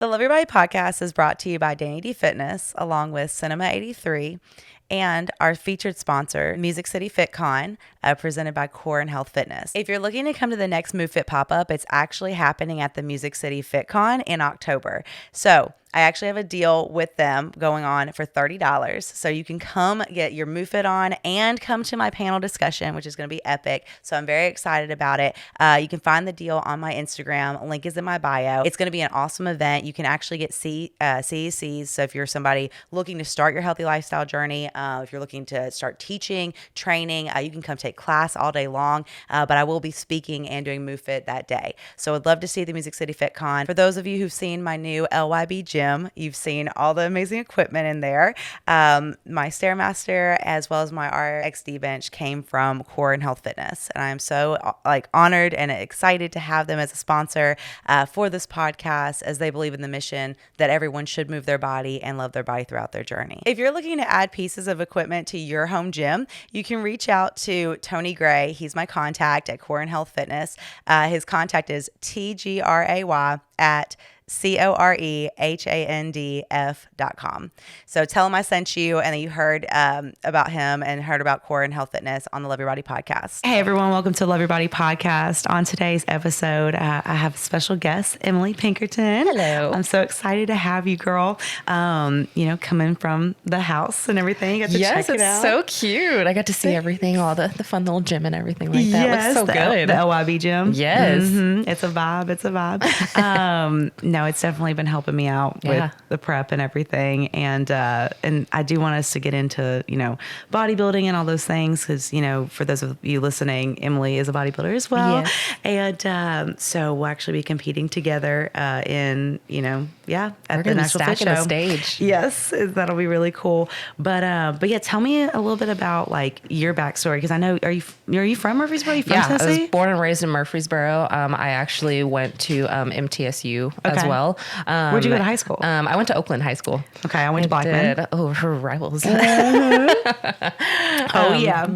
The Love Your Body podcast is brought to you by Danny D Fitness, along with Cinema 83, and our featured sponsor, Music City FitCon, presented by Core and Health Fitness. If you're looking to come to the next Move Fit pop-up, it's actually happening at the Music City FitCon in October. So I actually have a deal with them going on for $30. So you can come get your Move Fit on and come to my panel discussion, which is going to be epic. So I'm very excited about it. You can find the deal on my Instagram. Link is in my bio. It's going to be an awesome event. You can actually get CECs. So if you're somebody looking to start your healthy lifestyle journey, if you're looking to start teaching, training, you can come take class all day long. But I will be speaking and doing Move Fit that day. So I'd love to see the Music City FitCon. For those of you who've seen my new LYB gym, you've seen all the amazing equipment in there. My Stairmaster as well as my RXD bench came from Core and Health Fitness, and I'm so honored and excited to have them as a sponsor for this podcast, as they believe in the mission that everyone should move their body and love their body throughout their journey. If you're looking to add pieces of equipment to your home gym, you can reach out to Tony Gray. He's my contact at Core and Health Fitness. His contact is tgray@corehandf.com. So tell him I sent you and that you heard about him and heard about Core and Health Fitness on the Love Your Body podcast. Hey everyone, welcome to Love Your Body podcast. On today's episode, I have a special guest, Emily Pinkerton. Hello. I'm so excited to have you, girl. Coming from the house and everything. You got to check it out. It's so cute. I got to see everything, all the fun little gym and everything like that. Yes, Looks so good. The LYB gym. Yes. Mm-hmm. It's a vibe. No, it's definitely been helping me out with the prep and everything. And I do want us to get into, bodybuilding and all those things. Cause, for those of you listening, Emily is a bodybuilder as well. Yes. And so we'll actually be competing together at the National Fit Show. The stage. Yes. That'll be really cool. But yeah, tell me a little bit about your backstory. Cause I know, are you from Murfreesboro? Are you from Tennessee? I was born and raised in Murfreesboro. I actually went to MTSU as well. Where'd you go to high school? I went to Oakland High School. Okay, I went to Blackman. Her rivals. Oh yeah.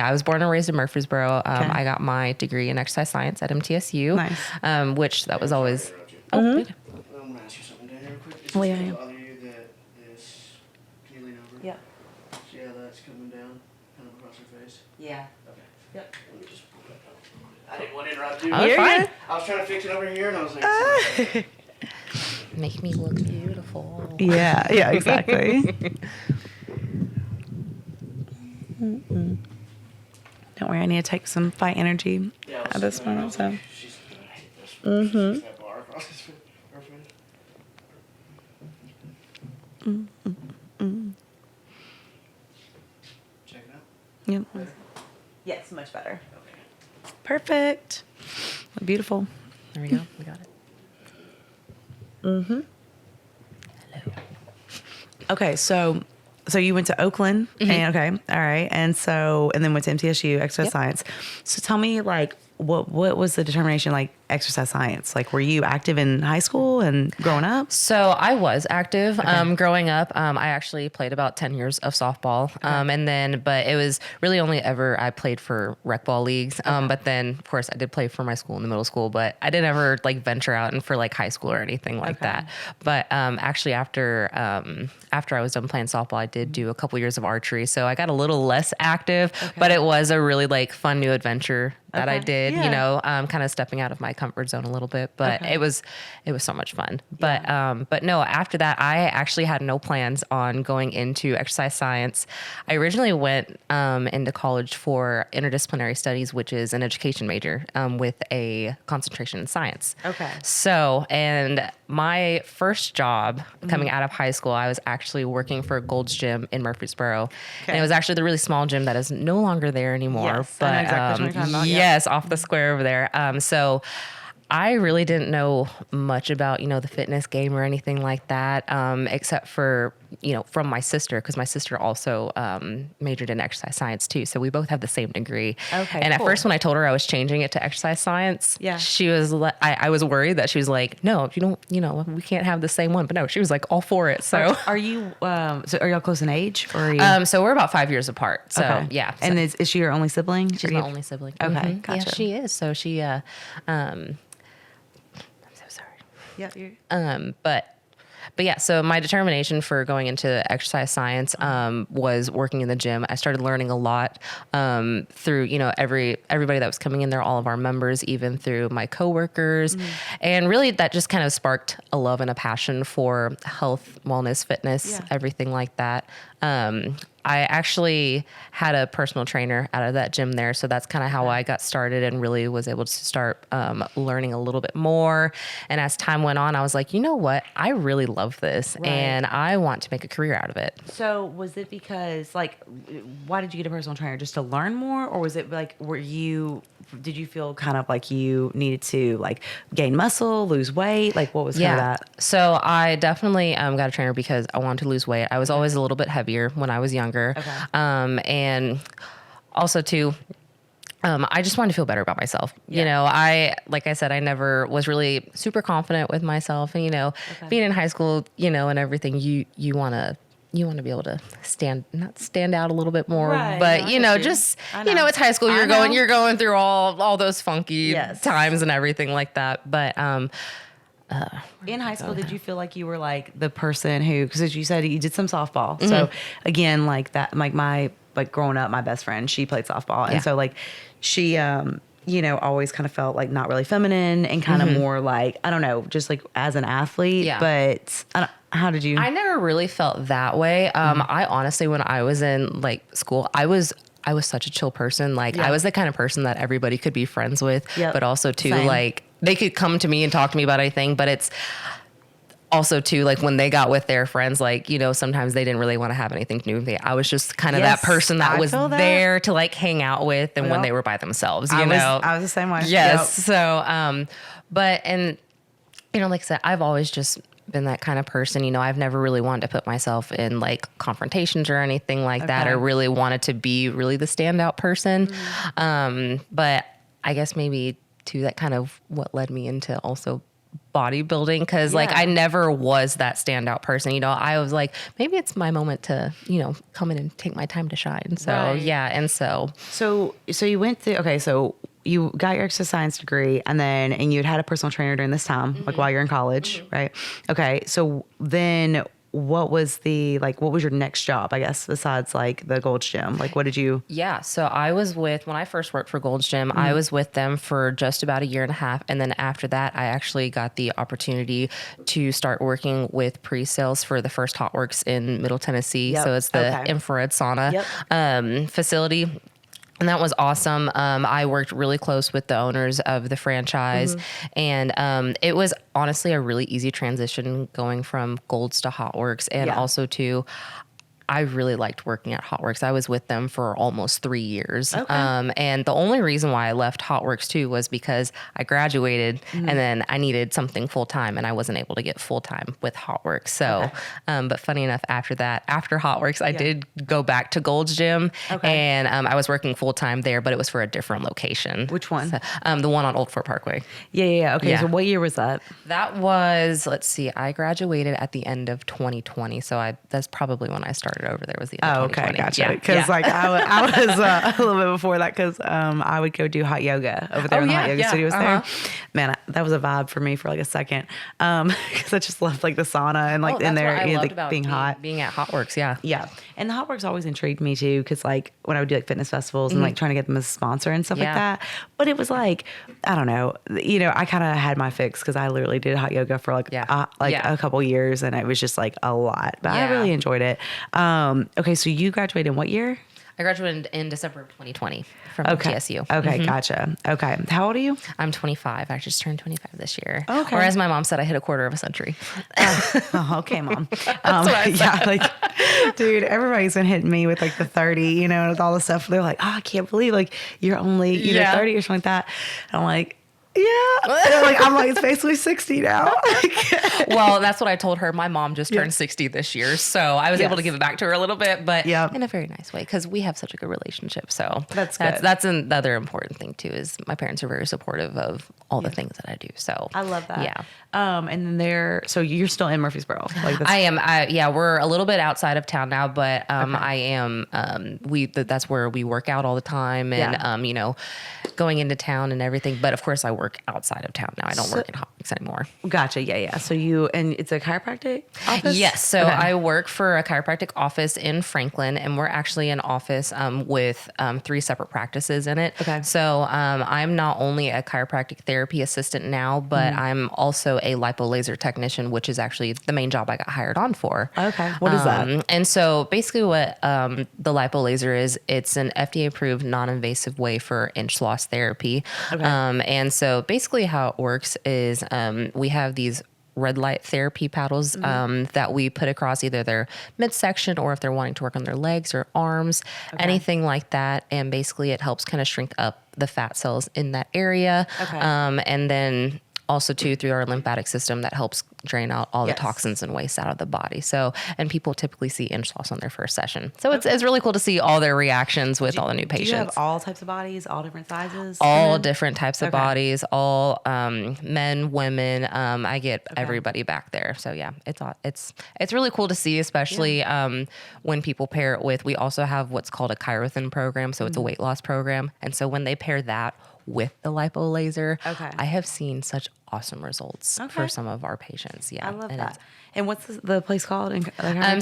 I was born and raised in Murfreesboro. I got my degree in exercise science at MTSU. Nice. Which that was always. I'm going to ask you something down here real quick. Is Well, this yeah. bother you that this, can you lean over? Yep. See how that's coming down, kind of across her face? Yeah. Okay. Yep. Let me just pull that out. I didn't want to interrupt you. Oh, you're fine. I was trying to fix it over here, and I was like, Make me look beautiful. Yeah, exactly. Don't worry, I need to take some fight energy at this moment. So. She's going to hate this. Mm-hmm. That bar across his face. Check it out. Yep. Better? Yes, much better. Okay. Perfect. Beautiful. There we go. We got it. Mm-hmm. Hello. Okay, so you went to Oakland, and all right, and then went to MTSU, exercise science. So tell me, what was the determination, exercise science? Were you active in high school and growing up? So I was active growing up. I actually played about 10 years of softball. But it was really only ever I played for rec ball leagues. But then, of course, I did play for my school in the middle school, but I didn't ever venture out and for high school or anything like that. But actually, after I was done playing softball, I did do a couple years of archery. So I got a little less active, but it was a really fun new adventure that I did, kind of stepping out of my comfort zone a little bit, but it was so much fun. But no, after that, I actually had no plans on going into exercise science. I originally went into college for interdisciplinary studies, which is an education major with a concentration in science. Okay. So, and my first job coming out of high school, I was actually working for Gold's Gym in Murfreesboro. And it was actually the really small gym that is no longer there anymore. Yes, but I know exactly what you're talking about. yes, off the square over there. So I really didn't know much about, the fitness game or anything like that, except for, from my sister, because my sister also majored in exercise science too. So we both have the same degree. Okay, and cool. at first when I told her I was changing it to exercise science, Yeah. she was I was worried that she was like, no, you don't, we can't have the same one. But no, she was all for it. So are you, so are y'all close in age, or are you? So we're about 5 years apart. So yeah. So And is she your only sibling? she's my only sibling. Okay, Mhm. gotcha. Yeah, she is. So she, I'm so sorry. Yeah. You're... But yeah, so my determination for going into exercise science was working in the gym. I started learning a lot through, you know, everybody that was coming in there, all of our members, even through my coworkers. And really that just kind of sparked a love and a passion for health, wellness, fitness, everything like that. I actually had a personal trainer out of that gym there. So that's kind of how I got started and really was able to start learning a little bit more. And as time went on, I was like, you know what? I really love this and I want to make a career out of it. So was it because, like, why did you get a personal trainer? Just to learn more? Or was it like, did you feel kind of like you needed to like gain muscle, lose weight? Like what was kind of that? So I definitely got a trainer because I wanted to lose weight. I was always a little bit heavier when I was younger. Okay. And also too, I just wanted to feel better about myself. Yeah. You know, like I said, I never was really super confident with myself and, you know, being in high school, you know, and everything, you want to be able to not stand out a little bit more, but no, you know, just, you know, it's high school. You're going through all those funky times and everything like that. But, in high school, did you feel like you were like the person who, because as you said, you did some softball. So again, like that, like growing up, my best friend, she played softball. And so like she, you know, always kind of felt like not really feminine and kind of more like, I don't know, just like as an athlete, but how did you? I never really felt that way. I honestly, when I was in like school, I was such a chill person. Like I was the kind of person that everybody could be friends with, but also too, like they could come to me and talk to me about anything, but it's also too, like when they got with their friends, like, you know, sometimes they didn't really want to have anything to do with me. I was just kind of that person that was there to like hang out with and when they were by themselves, you know. I was the same way. Yes. So, but, and, you know, like I said, I've always just been that kind of person. You know, I've never really wanted to put myself in like confrontations or anything like that, or really wanted to be really the standout person. But I guess maybe too, that kind of what led me into also bodybuilding. Cause like I never was that standout person. You know, I was like, maybe it's my moment to, you know, come in and take my time to shine. So and so you went through, so you got your exercise science degree and you'd had a personal trainer during this time, like while you're in college, right? Okay. So then what was your next job, I guess, besides like the Gold's Gym? Like, what did you? Yeah. So I was when I first worked for Gold's Gym, I was with them for just about a year and a half. And then after that, I actually got the opportunity to start working with pre-sales for the first Hot Works in Middle Tennessee. So it's the infrared sauna facility. And that was awesome. I worked really close with the owners of the franchise. And it was honestly a really easy transition going from Gold's to Hot Works. And also to, I really liked working at Hot Works. I was with them for almost 3 years. And the only reason why I left Hot Works too was because I graduated and then I needed something full time and I wasn't able to get full time with Hot Works. So, but funny enough, after Hot Works, I did go back to Gold's Gym and I was working full time there, but it was for a different location. Which one? So, the one on Old Fort Parkway. Yeah. Okay. So what year was that? That was, let's see, I graduated at the end of 2020. So that's probably when I started over there was the end of 2020. Okay, gotcha. Because like I was a little bit before that because I would go do hot yoga over there in the hot yoga studios there. Man, that was a vibe for me for like a second because I just loved like the sauna and like in there, you know, like being hot. Being at Hot Works, yeah. And the Hot Works always intrigued me too because like when I would do like fitness festivals and like trying to get them as a sponsor and stuff like that. But it was like, I don't know, you know, I kind of had my fix because I literally did hot yoga for like a couple years and it was just like a lot. But I really enjoyed it. Okay, so you graduated in what year? I graduated in December of 2020 from TSU. Okay, gotcha. Okay, how old are you? I'm 25. I just turned 25 this year. Okay. Or as my mom said, I hit a quarter of a century. Okay, Mom. Like, dude, everybody's been hitting me with like the 30, you know, with all the stuff. They're like, I can't believe like you're only 30 or something like that. And I'm like, I'm like, it's basically 60 now. Well, that's what I told her. My mom just turned 60 this year. So I was able to give it back to her a little bit, but in a very nice way because we have such a good relationship. So that's another important thing too, is my parents are very supportive of all the things that I do. So I love that. Yeah. And then so you're still in Murfreesboro. Like I am. We're a little bit outside of town now, but I am, that's where we work out all the time and, you know, going into town and everything. But of course I work work outside of town now. I don't work in Hopkins anymore. Gotcha. Yeah. So and it's a chiropractic office? Yes. So I work for a chiropractic office in Franklin, and we're actually an office with 3 separate practices in it. Okay. So I'm not only a chiropractic therapy assistant now, but I'm also a lipolaser technician, which is actually the main job I got hired on for. Okay. What is that? And so basically what the lipolaser is, it's an FDA approved non-invasive way for inch loss therapy. Okay. And so basically how it works is we have these red light therapy paddles that we put across either their midsection or if they're wanting to work on their legs or arms, anything like that. And basically it helps kind of shrink up the fat cells in that area. Okay. And then also too through our lymphatic system that helps drain out all the toxins and waste out of the body. So, and people typically see inch loss on their first session. So it's really cool to see all their reactions with all the new patients. Do you have all types of bodies, all different sizes? All different types of bodies, all men, women. I get everybody back there. So yeah, it's really cool to see, especially when people pair it with. We also have what's called a Chirothin program, so it's a weight loss program, and so when they pair that with the lipo laser, I have seen such awesome results for some of our patients. Yeah, I love that. And what's the place called?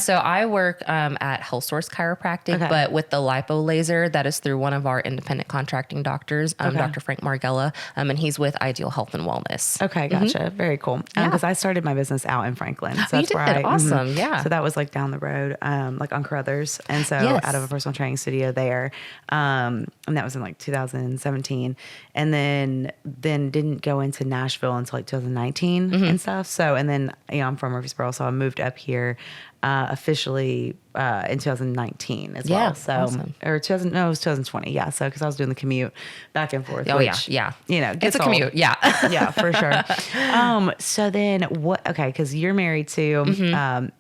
So I work at Health Source Chiropractic, but with the lipo laser, that is through one of our independent contracting doctors, Dr. Frank Margella, and he's with Ideal Health and Wellness. Okay, gotcha. Very cool. Because I started my business out in Franklin. So that's where awesome. Yeah. So that was like down the road, like on Carruthers. And so out of a personal training studio there. And that was in like 2017. And then didn't go into Nashville until like 2019 and stuff. So, and then, I'm from Murfreesboro, so I moved up here officially in 2019 as well. So, awesome. or it was 2020. Yeah. So, because I was doing the commute back and forth. Oh, which, yeah. Gets it's a old. commute. Yeah. Yeah, for sure. So then what, okay, because you're married to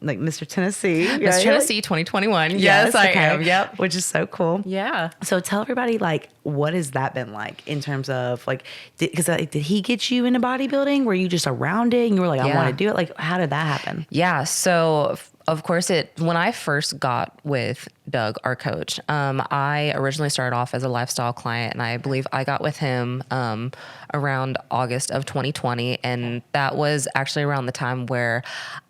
like Mr. Tennessee. Mr. Tennessee 2021. Yes, I am. Yep. Which is so cool. Yeah. So tell everybody, like, what has that been like in terms of, like, did he get you into bodybuilding? Were you just around it and you were like, I want to do it? Like, how did that happen? Yeah. So of course when I first got with Doug, our coach, I originally started off as a lifestyle client, and I believe I got with him around August of 2020. And that was actually around the time where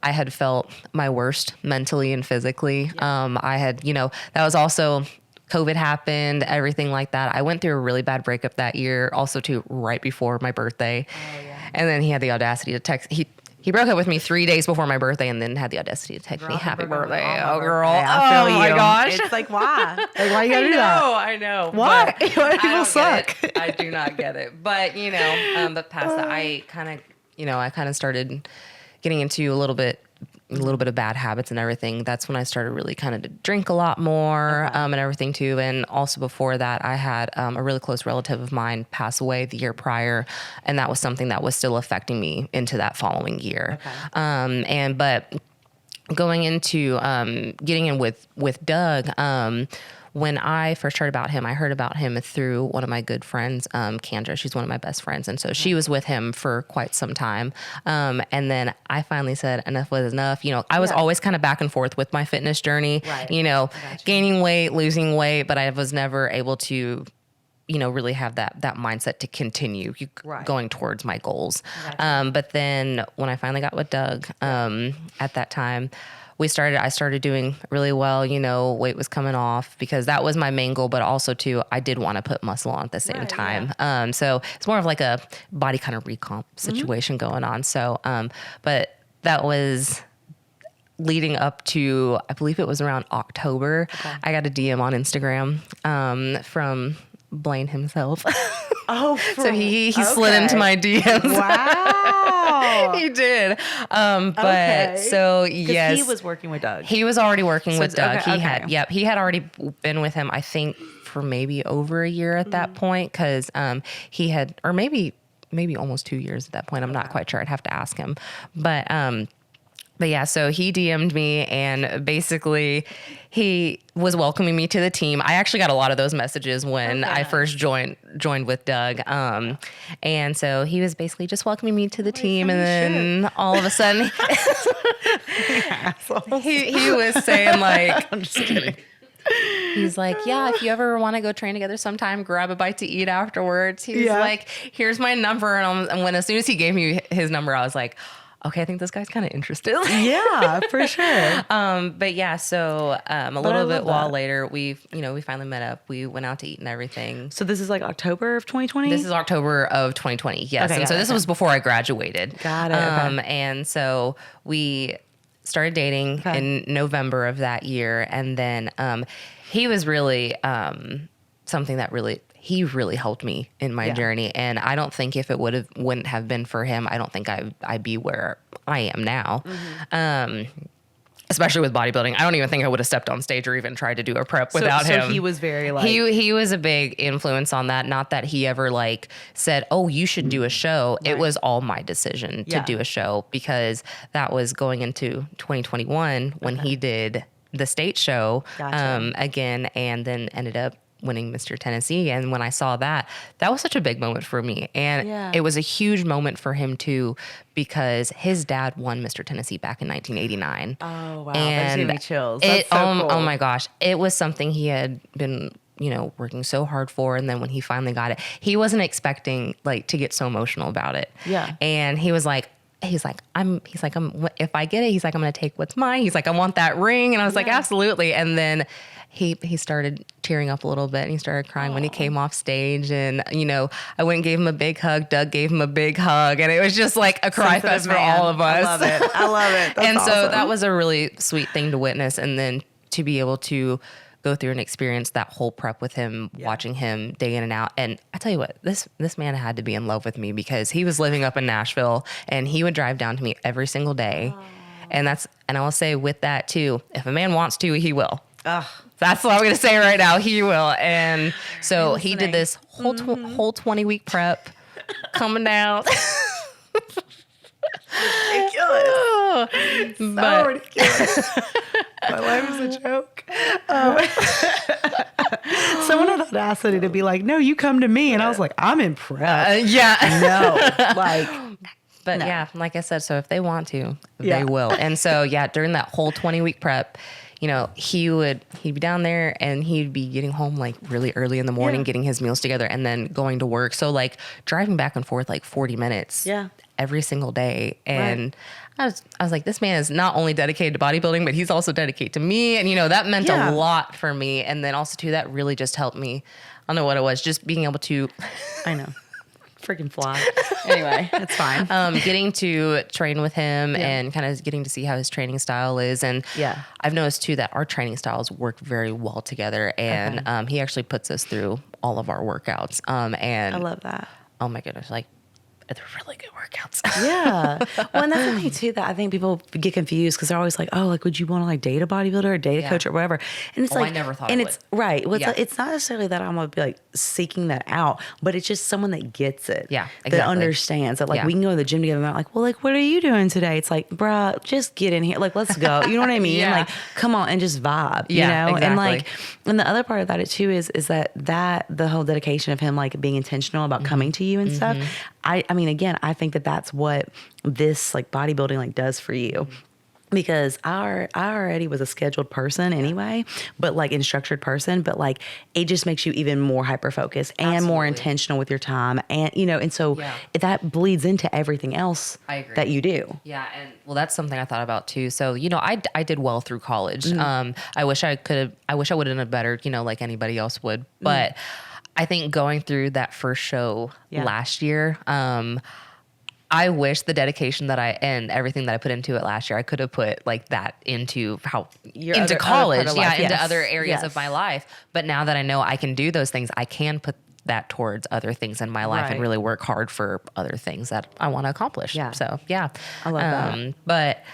I had felt my worst mentally and physically. I had, that was also COVID happened, everything like that. I went through a really bad breakup that year, also too, right before my birthday. And then he had the audacity to text. He broke up with me 3 days before my birthday, and then had the audacity to text me happy birthday. Oh, girl. I feel you. My gosh. It's like, why? Like, why you gotta do that? I know. Why? Why people suck? I do not get it. But, but past that, I kind of started getting into a little bit of bad habits and everything. That's when I started really kind of to drink a lot more and everything too. And also before that, I had a really close relative of mine pass away the year prior, and that was something that was still affecting me into that following year. But going into getting in with Doug, when I first heard about him, I heard about him through one of my good friends, Kendra. She's one of my best friends. And so she was with him for quite some time. And then I finally said, enough was enough. I was always kind of back and forth with my fitness journey, gaining weight, losing weight, but I was never able to, really have that mindset to continue going towards my goals. But then when I finally got with Doug, at that time, I started doing really well, weight was coming off because that was my main goal, but also too, I did want to put muscle on at the same time. So it's more of like a body kind of recomp situation going on. So, but that was leading up to, I believe it was around October. I got a DM on Instagram, from Blaine himself. So he slid into my DMs. Wow. He did. But so yes, he was working with Doug. He was already working with Doug. He had already been with him, I think, for maybe over a year at that point. Cause, he had, or maybe almost 2 years at that point. I'm not quite sure. I'd have to ask him, but yeah, so he DM'd me, and basically he was welcoming me to the team. I actually got a lot of those messages when I first joined with Doug. And so he was basically just welcoming me to the team. And then all of a sudden he was saying like, I'm just kidding. He's like, yeah, if you ever want to go train together sometime, grab a bite to eat afterwards. He's like, here's my number. And when as soon as he gave me his number, I was like, okay, I think this guy's kind of interested. Yeah, for sure. But yeah, so a little bit while later, we finally met up. We went out to eat and everything. So this is like October of 2020? This is October of 2020, yes. Okay, and so this was before I graduated. Got it. Okay. And so we started dating in November of that year. And then he was really something that he really helped me in my journey. And I don't think if it wouldn't have been for him, I don't think I'd be where I am now. Especially with bodybuilding. I don't even think I would have stepped on stage or even tried to do a prep without him. So he was very like... He was a big influence on that. Not that he ever like said, oh, you should do a show. Right. It was all my decision to do a show because that was going into 2021 when he did the state show again and then ended up winning Mr. Tennessee. And when I saw that was such a big moment for me. And it was a huge moment for him too, because his dad won Mr. Tennessee back in 1989. Oh, wow. That's giving me chills. That's so cool. Oh my gosh. It was something he had been, working so hard for. And then when he finally got it, he wasn't expecting like to get so emotional about it. Yeah. And he was like, if I get it, he's like, I'm going to take what's mine. He's like, I want that ring. And I was like, absolutely. And then he started tearing up a little bit and he started crying when he came off stage. And, I went and gave him a big hug. Doug gave him a big hug. And it was just like a cry fest for all of us. I love it. That's and awesome. So that was a really sweet thing to witness. And then to be able to go through and experience that whole prep with him, watching him day in and out. And I tell you what, this man had to be in love with me because he was living up in Nashville and he would drive down to me every single day. And I will say with that too, if a man wants to, he will. That's what I'm going to say right now. He will. And so he did this whole 20-week prep coming down. Ridiculous. So ridiculous. My life is a joke. Someone had audacity to be like, no, you come to me. And I was like, I'm in prep. But yeah, like I said, so if they want to, they will. And so, during that whole 20-week prep, he'd be down there and he'd be getting home like really early in the morning, getting his meals together and then going to work. So like driving back and forth like 40 minutes every single day. And I was like, this man is not only dedicated to bodybuilding, but he's also dedicated to me. And, that meant a lot for me. And then also too, that really just helped me. I don't know what it was, just being able to, I know. Freaking fly. Anyway, it's fine. Getting to train with him and kind of getting to see how his training style is. And I've noticed too that our training styles work very well together. And he actually puts us through all of our workouts. And I love that. Oh my goodness. Like, they're really good workouts. Well, and that's the thing too that I think people get confused because they're always like, oh, like, would you want to like date a bodybuilder or date a coach or whatever? And it's like, I never thought and it it's would. Right. Well, it's not necessarily that I'm gonna be like seeking that out, but it's just someone that gets it. Yeah, exactly. That understands that like we can go to the gym together and they're like, well, like, what are you doing today? It's like, bruh, just get in here. Like, let's go. You know what I mean? Like, come on and just vibe. You know? Exactly. And like, and the other part of that too is that the whole dedication of him like being intentional about coming to you and stuff. I mean, again, I think that's what this like bodybuilding like does for you. Because I already was a scheduled person anyway, but like in structured person, but like it just makes you even more hyper focused and more intentional with your time. And, and so that bleeds into everything else that you do. Yeah. And well, that's something I thought about too. So, I did well through college. I wish I would have done better, like anybody else would, but I think going through that first show last year, I wish the dedication and everything that I put into it last year, I could have put like that into college, into other areas of my life. But now that I know I can do those things, I can put that towards other things in my life and really work hard for other things that I want to accomplish. Yeah. So I love that. But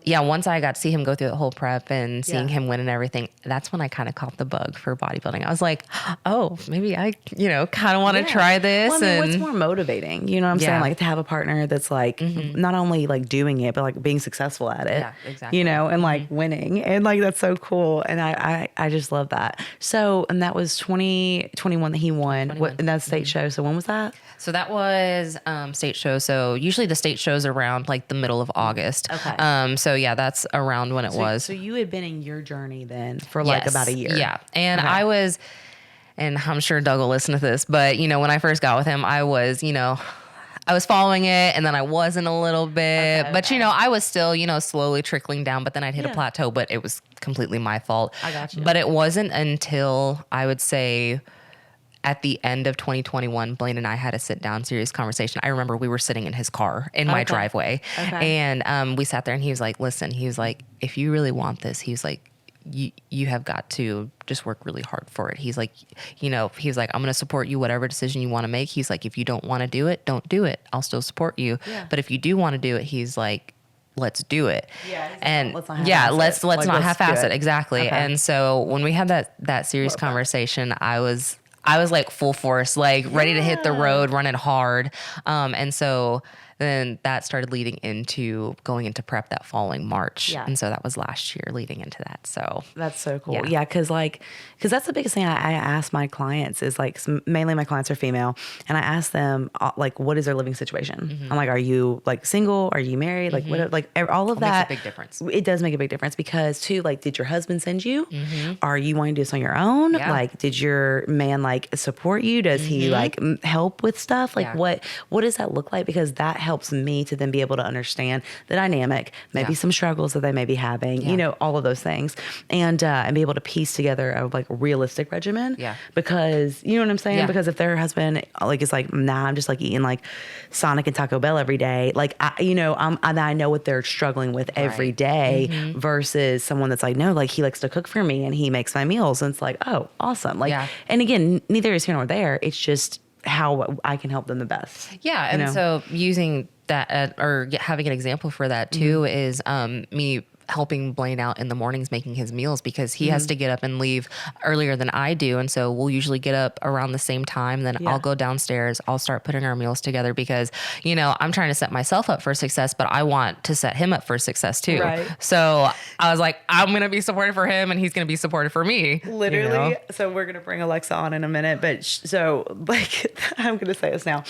once I got to see him go through the whole prep and seeing him win and everything, that's when I kind of caught the bug for bodybuilding. I was like, oh, maybe I, kind of want to try this. Well, I mean, what's more motivating? You know what I'm saying? Like to have a partner that's like not only like doing it, but like being successful at it. Yeah, exactly. And like winning. And like that's so cool. And I just love that. So, and that was 2021 that he won. And that's state show. So when was that? So that was state show. So usually the state show's around like the middle of August. Okay. So so yeah, that's around when it was. So you had been in your journey then for like Yes. about a year. Yeah. And I was, and I'm sure Doug will listen to this, but you know, when I first got with him, I was, you know, I was following it and then I wasn't a little bit, but you know, I was still, you know, slowly trickling down, but then I'd hit a plateau, but it was completely my fault. I got you. But it wasn't until I would say at the end of 2021, Blaine and I had a sit down serious conversation. I remember we were sitting in his car in my driveway and we sat there and he was like, listen, he was like, if you really want this, he was like, you have got to just work really hard for it. He's like, you know, he's like, I'm going to support you, whatever decision you want to make. He's like, if you don't want to do it, don't do it. I'll still support you. Yeah. But if you do want to do it, he's like, let's do it. Yeah. And let's not half-ass it. Exactly. Okay. And so when we had that serious conversation, I was like full force, like ready to hit the road, running hard. And so then that started leading into going into prep that following March. Yeah. And so that was last year leading into that. So that's so cool. Yeah. Cause that's the biggest thing I ask my clients is like, mainly my clients are female. And I ask them like, what is their living situation? Mm-hmm. I'm like, are you like single? Are you married? Like what, like all of that. Makes a big difference. It does make a big difference because too, like, did your husband send you? Mm-hmm. Are you wanting to do this on your own? Yeah. Like, did your man like support you? Does he like help with stuff? Like what does that look like? Because that helps me to then be able to understand the dynamic, maybe some struggles that they may be having, you know, all of those things, and be able to piece together a like realistic regimen. Yeah. Because you know what I'm saying? Yeah. Because if their husband like is like, nah, I'm just like eating like Sonic and Taco Bell every day, like I know what they're struggling with every day versus someone that's like, no, like he likes to cook for me and he makes my meals, and it's like, oh, awesome. Like, and again, neither is here nor there. It's just how I can help them the best. Yeah. And so using that or having an example for that too is me helping Blaine out in the mornings making his meals because he has to get up and leave earlier than I do. And so we'll usually get up around the same time. Then I'll go downstairs. I'll start putting our meals together because, you know, I'm trying to set myself up for success, but I want to set him up for success too. Right. So I was like, I'm going to be supportive for him and he's going to be supportive for me. Literally. You know? So we're going to bring Alexa on in a minute, but so like, I'm going to say this now.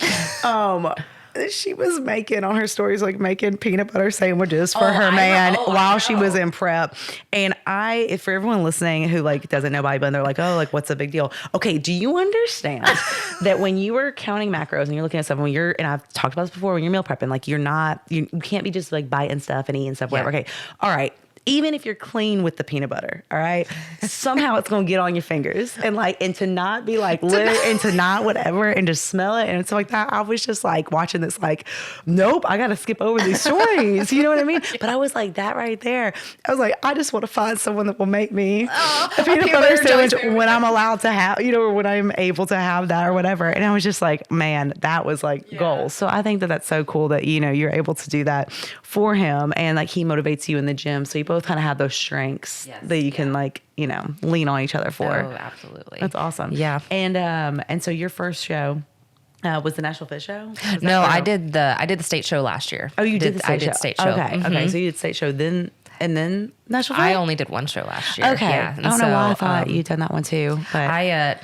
She was making on her stories, like making peanut butter sandwiches for her man while she was in prep. And for everyone listening who like doesn't know bodybuilding, they're like, oh, like what's the big deal? Okay. Do you understand that when you were counting macros and you're looking at stuff and I've talked about this before, when you're meal prepping, like you can't be just like biting stuff and eating stuff, whatever. Okay. All right. Even if you're clean with the peanut butter, all right, somehow it's going to get on your fingers and to not be like lit and to not whatever and just smell it and stuff like that. I was just like watching this like, nope, I got to skip over these stories. You know what I mean? But I was like that right there. I was like, I just want to find someone that will make me a peanut butter sandwich when I'm allowed to have, you know, or when I'm able to have that or whatever. And I was just like, man, that was like goals. So I think that that's so cool that, you know, you're able to do that for him and like he motivates you in the gym. So you both kind of have those strengths that you can like, you know, lean on each other for. Oh, absolutely. That's awesome. Yeah. And so your first show was the Nashville Fit Show? No, I did the state show last year. Oh, you did the state show. I did state show. Okay. Mm-hmm. Okay. So you did state show then Nashville Fit? I only did one show last year. Okay. Yeah. I don't know why I thought you'd done that one too. But I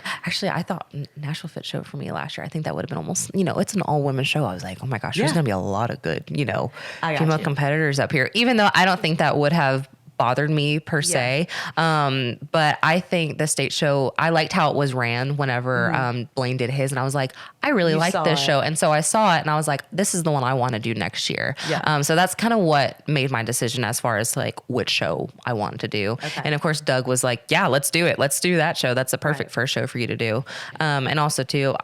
thought Nashville Fit Show for me last year. I think that would have been almost, you know, it's an all women show. I was like, oh my gosh, there's going to be a lot of good, you know, female competitors up here, even though I don't think that would have bothered me per se. But I think the state show, I liked how it was ran whenever Blaine did his. And I was like, I really like this show. And so I saw it and I was like, this is the one I want to do next year. Yeah. So that's kind of what made my decision as far as like which show I wanted to do. Okay. And of course, Doug was like, yeah, let's do it. Let's do that show. That's the perfect first show for you to do. And also too,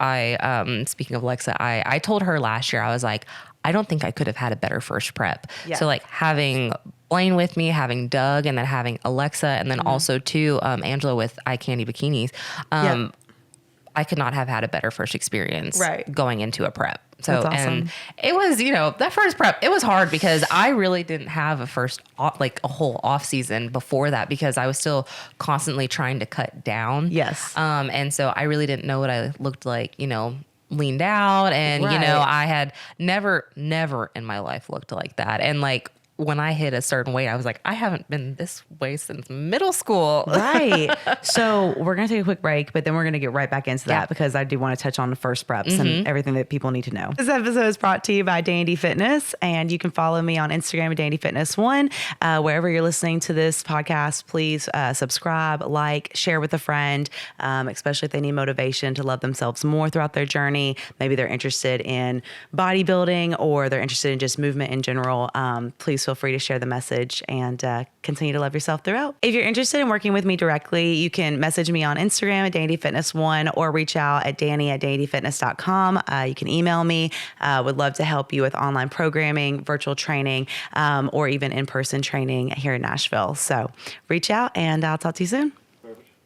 speaking of Alexa, I told her last year, I was like, I don't think I could have had a better first prep. Yeah. So like having Blaine with me, having Doug, and then having Alexa, and then also too, Angela with Eye Candy Bikinis. I could not have had a better first experience going into a prep. So, that's awesome. And it was, you know, that first prep, it was hard because I really didn't have a whole off season before that because I was still constantly trying to cut down. Yes. And so I really didn't know what I looked like, you know, leaned out and, you know, I had never in my life looked like that. And like, when I hit a certain weight, I was like, I haven't been this way since middle school. Right. So we're going to take a quick break, but then we're going to get right back into that because I do want to touch on the first preps and everything that people need to know. This episode is brought to you by Dandy Fitness, and you can follow me on Instagram at Dandy Fitness 1. Wherever you're listening to this podcast, please subscribe, like, share with a friend, especially if they need motivation to love themselves more throughout their journey. Maybe they're interested in bodybuilding or they're interested in just movement in general. Please feel free to share the message and continue to love yourself throughout. If you're interested in working with me directly, you can message me on Instagram at DandyFitness1 or reach out at Danny@DandyFitness.com. You can email me. Would love to help you with online programming, virtual training, or even in-person training here in Nashville. So reach out and I'll talk to you soon.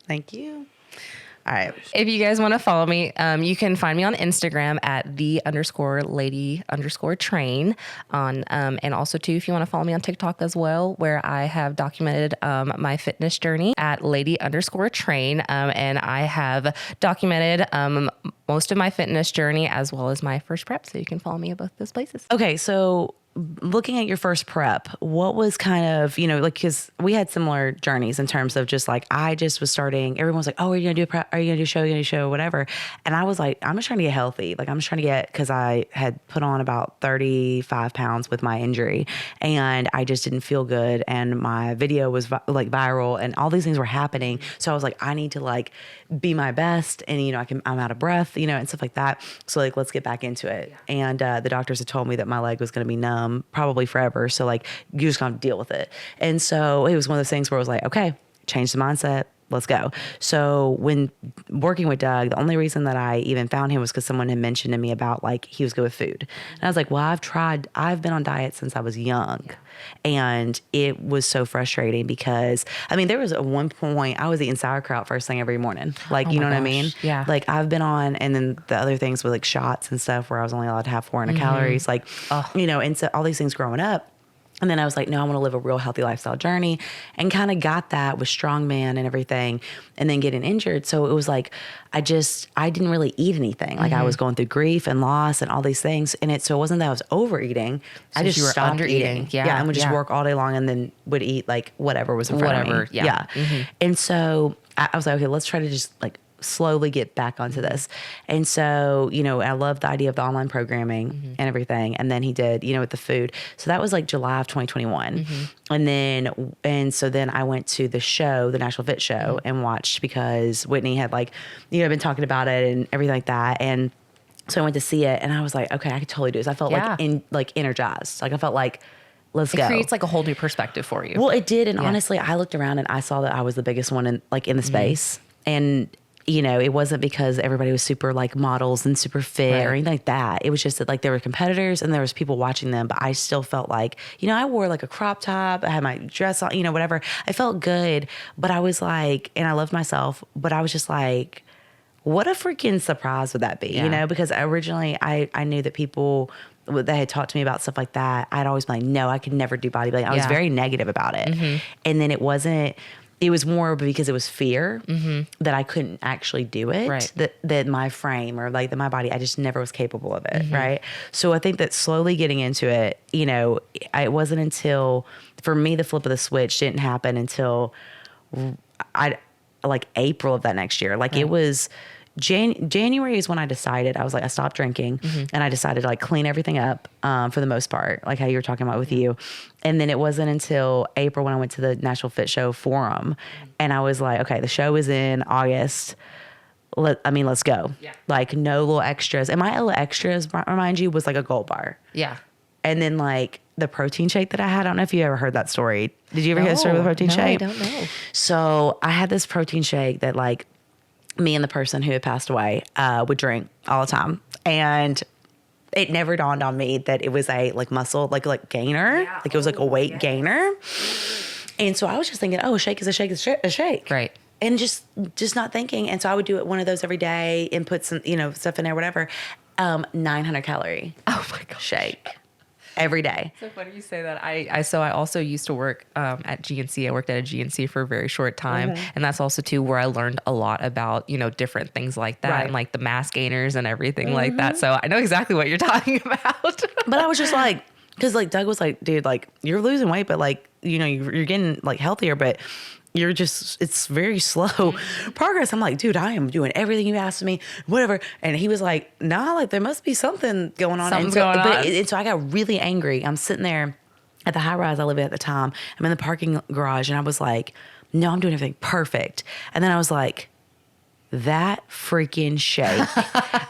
Thank you. All right. If you guys want to follow me, you can find me on Instagram at _lady_train on, and also too, if you want to follow me on TikTok as well, where I have documented, my fitness journey at lady_train. And I have documented, most of my fitness journey as well as my first prep. So you can follow me at both those places. Okay. So looking at your first prep, what was kind of, like, because we had similar journeys in terms of just like, I just was starting, everyone was like, oh, are you going to do a prep? Are you going to do a show? Are you going to do a show? Whatever. And I was like, I'm just trying to get healthy. Like, I'm just trying to get, because I had put on about 35 pounds with my injury and I just didn't feel good. And my video was like viral and all these things were happening. So I was like, I need to like be my best. And, I'm out of breath, and stuff like that. So like, let's get back into it. Yeah. And the doctors had told me that my leg was going to be numb probably forever. So like, you just got to deal with it. And so it was one of those things where I was like, okay, change the mindset. Let's go. So when working with Doug, the only reason that I even found him was because someone had mentioned to me about like, he was good with food. And I was like, well, I've been on diet since I was young. Yeah. And it was so frustrating because there was at one point I was eating sauerkraut first thing every morning. Like, you know what I mean? Yeah. Like I've been on, and then the other things with like shots and stuff where I was only allowed to have 400 calories, like, and so all these things growing up. And then I was like, no, I want to live a real healthy lifestyle journey, and kind of got that with strongman and everything, and then getting injured. So it was like, I didn't really eat anything. Like I was going through grief and loss and all these things. And so it wasn't that I was overeating. So I just you were stopped under eating. eating. Yeah. And would just work all day long and then would eat like whatever was in front of me. Yeah. And so I was like, okay, let's try to just like slowly get back onto this. And so, I love the idea of the online programming and everything. And then he did, with the food. So that was like July of 2021. And so then I went to the show, the Nashville Fit Show, and watched because Whitney had like, been talking about it and everything like that. And so I went to see it and I was like, okay, I could totally do this. I felt like energized. Like I felt like, let's go. It creates like a whole new perspective for you. Well, it did. And honestly, I looked around and I saw that I was the biggest one in the space. And it wasn't because everybody was super like models and super fit or anything like that. It was just that like there were competitors and there was people watching them, but I still felt like, I wore like a crop top, I had my dress on, whatever. I felt good, but I was like, and I loved myself, but I was just like, what a freaking surprise would that be? Because originally I knew that people that had talked to me about stuff like that, I'd always been like, no, I could never do bodybuilding. I was very negative about it. And then it was more because it was fear that I couldn't actually do it, that my frame or like that my body, I just never was capable of it. Right. So I think that slowly getting into it, it wasn't until, for me, the flip of the switch didn't happen until like April of that next year. Like it was January is when I decided, I was like, I stopped drinking and I decided to like clean everything up for the most part, like how you were talking about with you. And then it wasn't until April when I went to the Nashville Fit Show forum and I was like, okay, the show is in August. Let's go. Yeah. Like no little extras. And my little extras, remind you, was like a gold bar. Yeah. And then like the protein shake that I had, I don't know if you ever heard that story. Did you ever hear the story with the protein shake? I don't know. So I had this protein shake that like me and the person who had passed away would drink all the time. And it never dawned on me that it was a like muscle, like gainer. Yeah. Like it was like a weight gainer. And so I was just thinking, oh, a shake is a shake is a shake. Right. And just not thinking. And so I would do it one of those every day and put some, stuff in there, whatever. 900 calorie. Oh my gosh. Shake. Every day. So funny you say that. I also used to work at GNC. I worked at a GNC for a very short time. And that's also too where I learned a lot about, different things like that and like the mass gainers and everything like that. So I know exactly what you're talking about. But I was just like, Cause like Doug was like, dude, like you're losing weight, but like, you're getting like healthier, but it's very slow progress. I'm like, dude, I am doing everything you asked of me, whatever. And he was like, nah, like there must be something going on. Something's going on. And so I got really angry. I'm sitting there at the high rise I live at the time. I'm in the parking garage and I was like, no, I'm doing everything perfect. And then I was like, that freaking shake.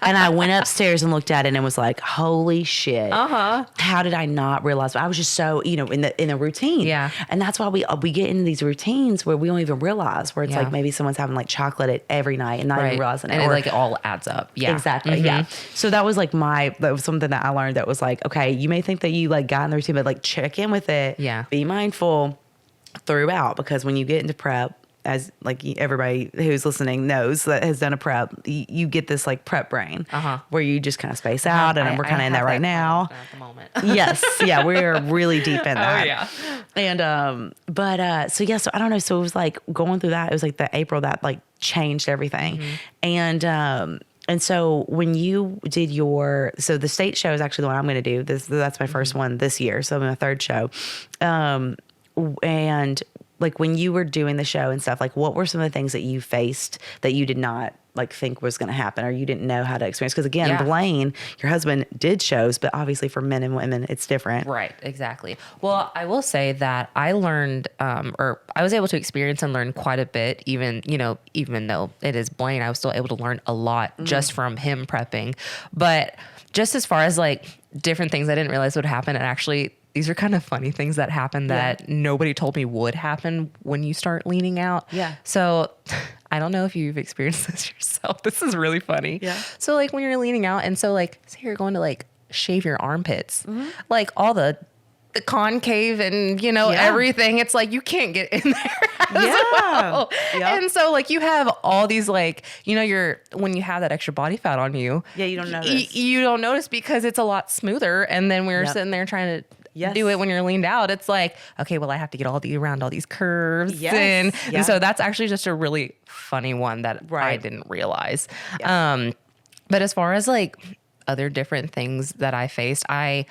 And I went upstairs and looked at it and was like, holy shit. How did I not realize? I was just so, in the routine. Yeah. And that's why we get into these routines where we don't even realize, where it's like maybe someone's having like chocolate every night and not even realizing it. And it all adds up. Yeah. Exactly. Yeah. So that was like that was something that I learned that was like, okay, you may think that you like got in the routine, but like check in with it. Yeah. Be mindful throughout, because when you get into prep, as like everybody who's listening knows that has done a prep, you get this like prep brain where you just kind of space out, and we're kind of in that right now. At the moment. Yes, yeah, we're really deep in that. Oh yeah. And so yeah, so I don't know. So it was like going through that. It was like the April that like changed everything, and so when you did so the state show is actually the one I'm going to do. That's my first one this year, so my third show, and like when you were doing the show and stuff, like what were some of the things that you faced that you did not like think was going to happen, or you didn't know how to experience? Because again, Blaine, your husband, did shows, but obviously for men and women, it's different. Right. Exactly. Well, I will say that I learned, or I was able to experience and learn quite a bit, even though it is Blaine, I was still able to learn a lot just from him prepping. But just as far as like different things I didn't realize would happen, and actually these are kind of funny things that happen that nobody told me would happen when you start leaning out. Yeah. So I don't know if you've experienced this yourself. This is really funny. Yeah. So like when you're leaning out, and so like say you're going to like shave your armpits, like all the concave and everything, it's like you can't get in there as well. Yep. And so like you have all these like when you have that extra body fat on you, you don't notice. You don't notice because it's a lot smoother. And then we're sitting there trying to do it when you're leaned out. It's like, okay, well, I have to get around all these curves. And so that's actually just a really funny one that I didn't realize. But as far as like other different things that I faced, I've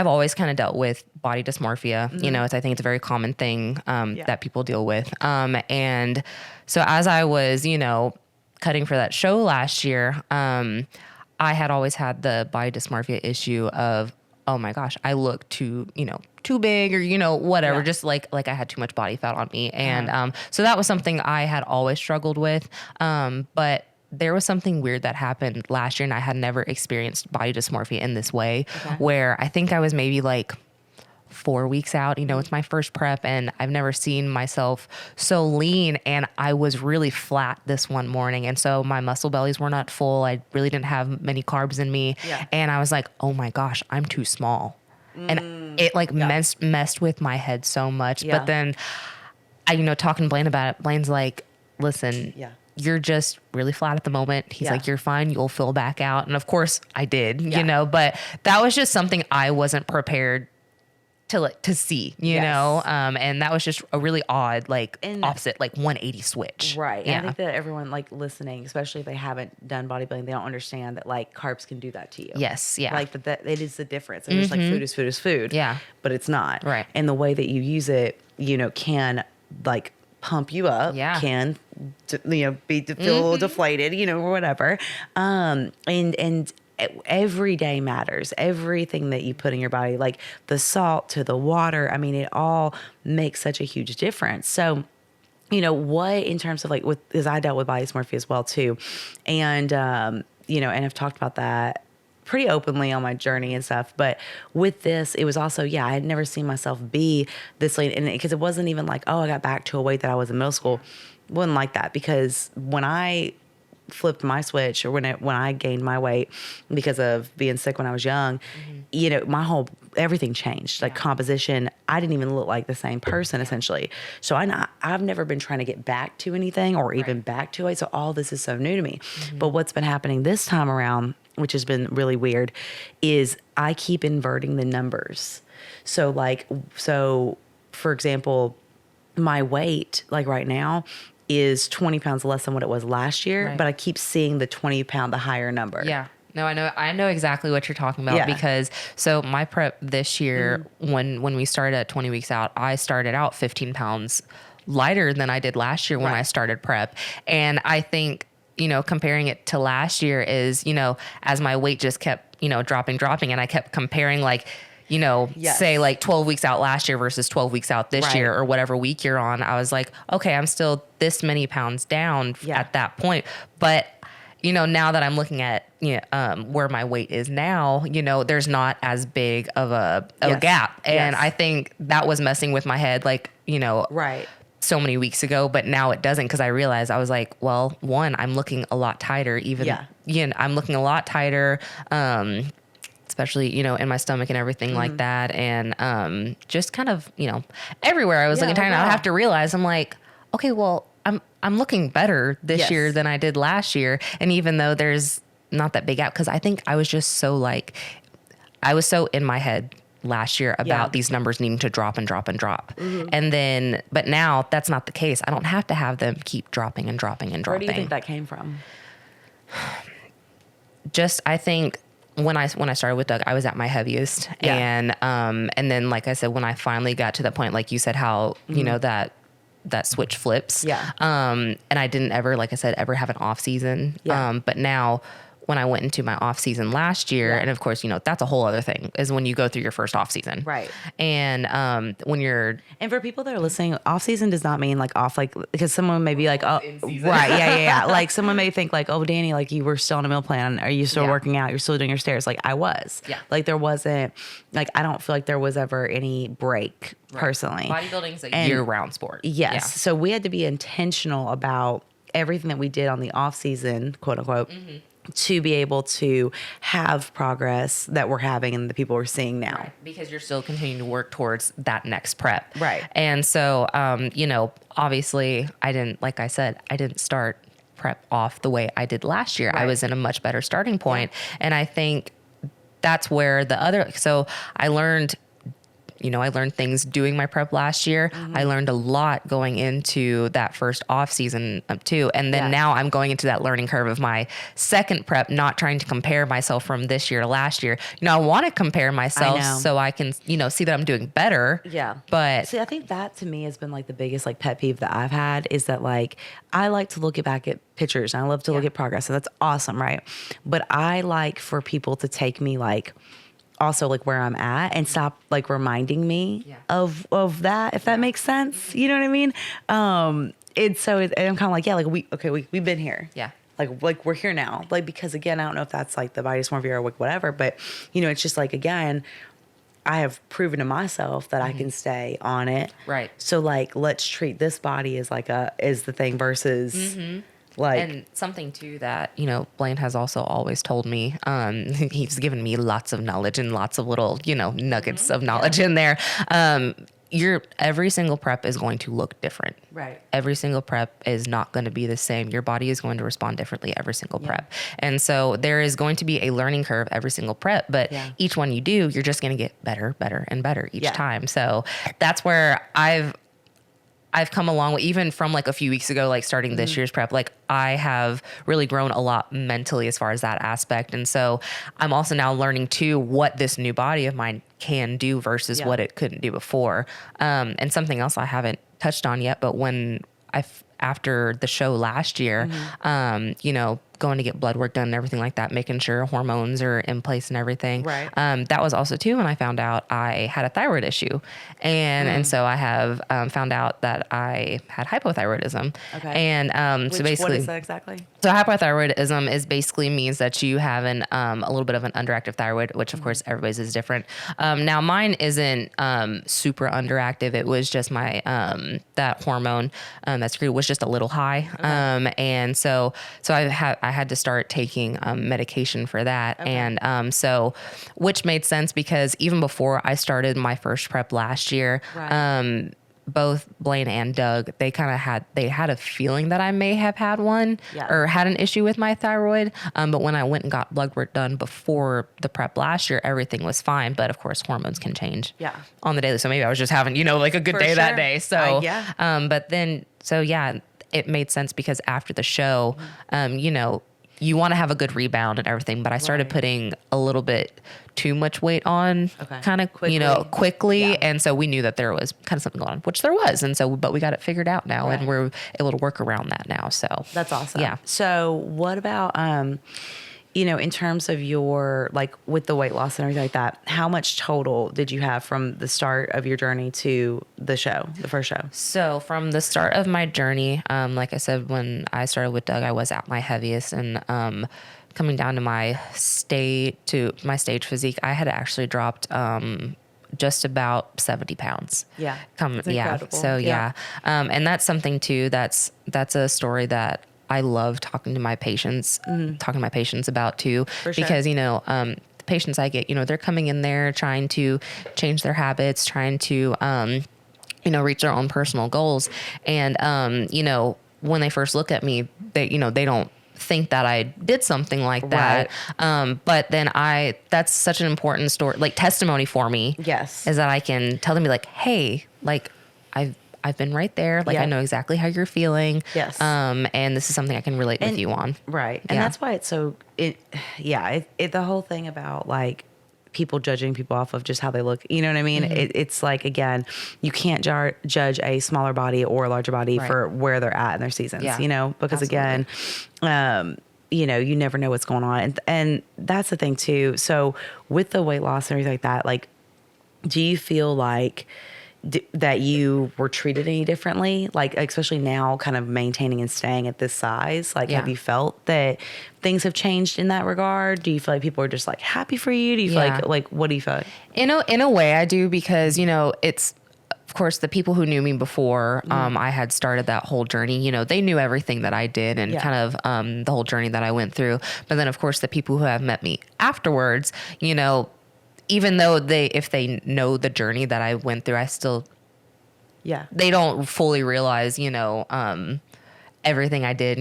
always kind of dealt with body dysmorphia. I think it's a very common thing that people deal with. And so as I was, cutting for that show last year, I had always had the body dysmorphia issue of, oh my gosh, I look too big, or, whatever, just like I had too much body fat on me. And so that was something I had always struggled with. But there was something weird that happened last year, and I had never experienced body dysmorphia in this way, where I think I was maybe like 4 weeks out, it's my first prep, and I've never seen myself so lean, and I was really flat this one morning. And so my muscle bellies were not full. I really didn't have many carbs in me. And I was like, oh my gosh, I'm too small. And it like messed with my head so much. But then talking to Blaine about it, Blaine's like, listen, you're just really flat at the moment. He's like, you're fine. You'll fill back out. And of course I did, but that was just something I wasn't prepared to see, and that was just a really odd, like opposite, like 180 switch. Right. And I think that everyone like listening, especially if they haven't done bodybuilding, they don't understand that like carbs can do that to you. Yes. Yeah. Like that it is the difference. And just like food is food is food. Yeah. But it's not. Right. And the way that you use it, can like pump you up, can feel a little deflated, or whatever. And every day matters. Everything that you put in your body, like the salt to the water, I mean, it all makes such a huge difference. So, what in terms of like because I dealt with body dysmorphia as well too, and and I've talked about that pretty openly on my journey and stuff. But with this, it was also, I had never seen myself be this late, and because it wasn't even like, oh, I got back to a weight that I was in middle school. It wasn't like that, because when I flipped my switch, or when I gained my weight because of being sick when I was young, my everything changed, like composition. I didn't even look like the same person essentially. So I've never been trying to get back to anything or even back to it. So all this is so new to me. But what's been happening this time around, which has been really weird, is I keep inverting the numbers. So for example, my weight, like right now, is 20 pounds less than what it was last year, but I keep seeing the 20 pound, the higher number. Yeah. No, I know exactly what you're talking about because so my prep this year, when we started at 20 weeks out, I started out 15 pounds lighter than I did last year when I started prep. And I think, comparing it to last year is, as my weight just kept, dropping. And I kept comparing like, say like 12 weeks out last year versus 12 weeks out this year or whatever week you're on. I was like, okay, I'm still this many pounds down at that point. But now that I'm looking at where my weight is now, there's not as big of a gap. And I think that was messing with my head, like, so many weeks ago, but now it doesn't, because I realized I was like, well, one, I'm looking a lot tighter, I'm looking a lot tighter, especially, in my stomach and everything like that. And just kind of, everywhere I was looking tighter. And I have to realize, I'm like, okay, well, I'm looking better this year than I did last year. And even though there's not that big gap, because I think I was just so I was so in my head last year about these numbers needing to drop and drop and drop. And then, but now that's not the case. I don't have to have them keep dropping and dropping and dropping. Where do you think that came from? Just, I think when I started with Doug, I was at my heaviest. And then, like I said, when I finally got to that point, like you said, how, that switch flips. And I didn't ever, like I said, ever have an off season. But now when I went into my off season last year, and of course, that's a whole other thing, is when you go through your first off season. Right. And when you're, and for people that are listening, off season does not mean like off, like, because someone may be like, oh, in-season. right. Yeah. Like someone may think like, oh, Danny, like you were still on a meal plan. Are you still working out? You're still doing your stairs. Like I was. Like there wasn't, like, I don't feel like there was ever any break personally. Bodybuilding is a year-round sport. Yes. Yeah. So we had to be intentional about everything that we did on the off season, quote unquote, to be able to have progress that we're having and the people we're seeing now. Right. Because you're still continuing to work towards that next prep. Right. And so, obviously I didn't start prep off the way I did last year. I was in a much better starting point. And I think that's where so I learned things doing my prep last year. I learned a lot going into that first off season too. And then now I'm going into that learning curve of my second prep, not trying to compare myself from this year to last year. I want to compare myself so I can, see that I'm doing better. Yeah. But see, I think that to me has been like the biggest like pet peeve that I've had, is that like, I like to look back at pictures and I love to look at progress. So that's awesome. Right. But I like for people to take me like, also like where I'm at and stop like reminding me of that, if that makes sense. You know what I mean? And I'm kind of like, we've been here. Yeah. Like we're here now. Like, because again, I don't know if that's like the body dysmorphia or whatever, but it's just like, again, I have proven to myself that I can stay on it. Right. So like, let's treat this body as like is the thing versus and something too that, Blaine has also always told me, he's given me lots of knowledge and lots of little, nuggets of knowledge in there. Every single prep is going to look different. Right. Every single prep is not going to be the same. Your body is going to respond differently every single prep. And so there is going to be a learning curve every single prep, but each one you do, you're just going to get better, better, and better each time. So that's where I've come along, even from like a few weeks ago, like starting this year's prep, like I have really grown a lot mentally as far as that aspect. And so I'm also now learning too what this new body of mine can do versus what it couldn't do before. And something else I haven't touched on yet, but when after the show last year, going to get blood work done and everything like that, making sure hormones are in place and everything. Right. That was also too when I found out I had a thyroid issue. And so I have found out that I had hypothyroidism. Okay. And so basically, what is that exactly? So hypothyroidism is basically means that you have a little bit of an underactive thyroid, which of course everybody's is different. Now mine isn't super underactive. It was just my that hormone that's secreted was just a little high. Okay. And so I had to start taking medication for that. Okay. And so, which made sense because even before I started my first prep last year, both Blaine and Doug, they had a feeling that I may have had one or had an issue with my thyroid. But when I went and got blood work done before the prep last year, everything was fine. But of course, hormones can change on the daily. So maybe I was just having, like a good day that day. So, but then, it made sense because after the show, you want to have a good rebound and everything, but I started putting a little bit too much weight on kind of, quickly. Yeah. And so we knew that there was kind of something going on, which there was. And so, but we got it figured out now and we're able to work around that now. So that's awesome. Yeah. So what about, in terms of your, like with the weight loss and everything like that, how much total did you have from the start of your journey to the first show? So from the start of my journey, like I said, when I started with Doug, I was at my heaviest, and coming down to my stage physique, I had actually dropped just about 70 pounds. Yeah. That's incredible. So and that's something too. That's a story that I love talking to my patients about too, because, the patients I get, they're coming in there trying to change their habits, trying to, reach their own personal goals. And, when they first look at me, they don't think that I did something like that. But then that's such an important story, like testimony for me. Yes. Is that I can tell them, like, hey, like I've been right there. Like I know exactly how you're feeling. Yes. And this is something I can relate with you on. Right. And that's why it's so, the whole thing about like people judging people off of just how they look, you know what I mean? Mm-hmm. It's like, again, you can't judge a smaller body or a larger body for where they're at in their seasons, because again, you never know what's going on. And that's the thing too. So with the weight loss and everything like that, like, do you feel like that you were treated any differently, like especially now kind of maintaining and staying at this size? Like, have you felt that things have changed in that regard? Do you feel like people are just like happy for you? Do you feel like what do you feel like? In a way I do, because, it's, of course, the people who knew me before, I had started that whole journey, they knew everything that I did and kind of the whole journey that I went through. But then, of course, the people who have met me afterwards, even though if they know the journey that I went through, I still, they don't fully realize, everything I did,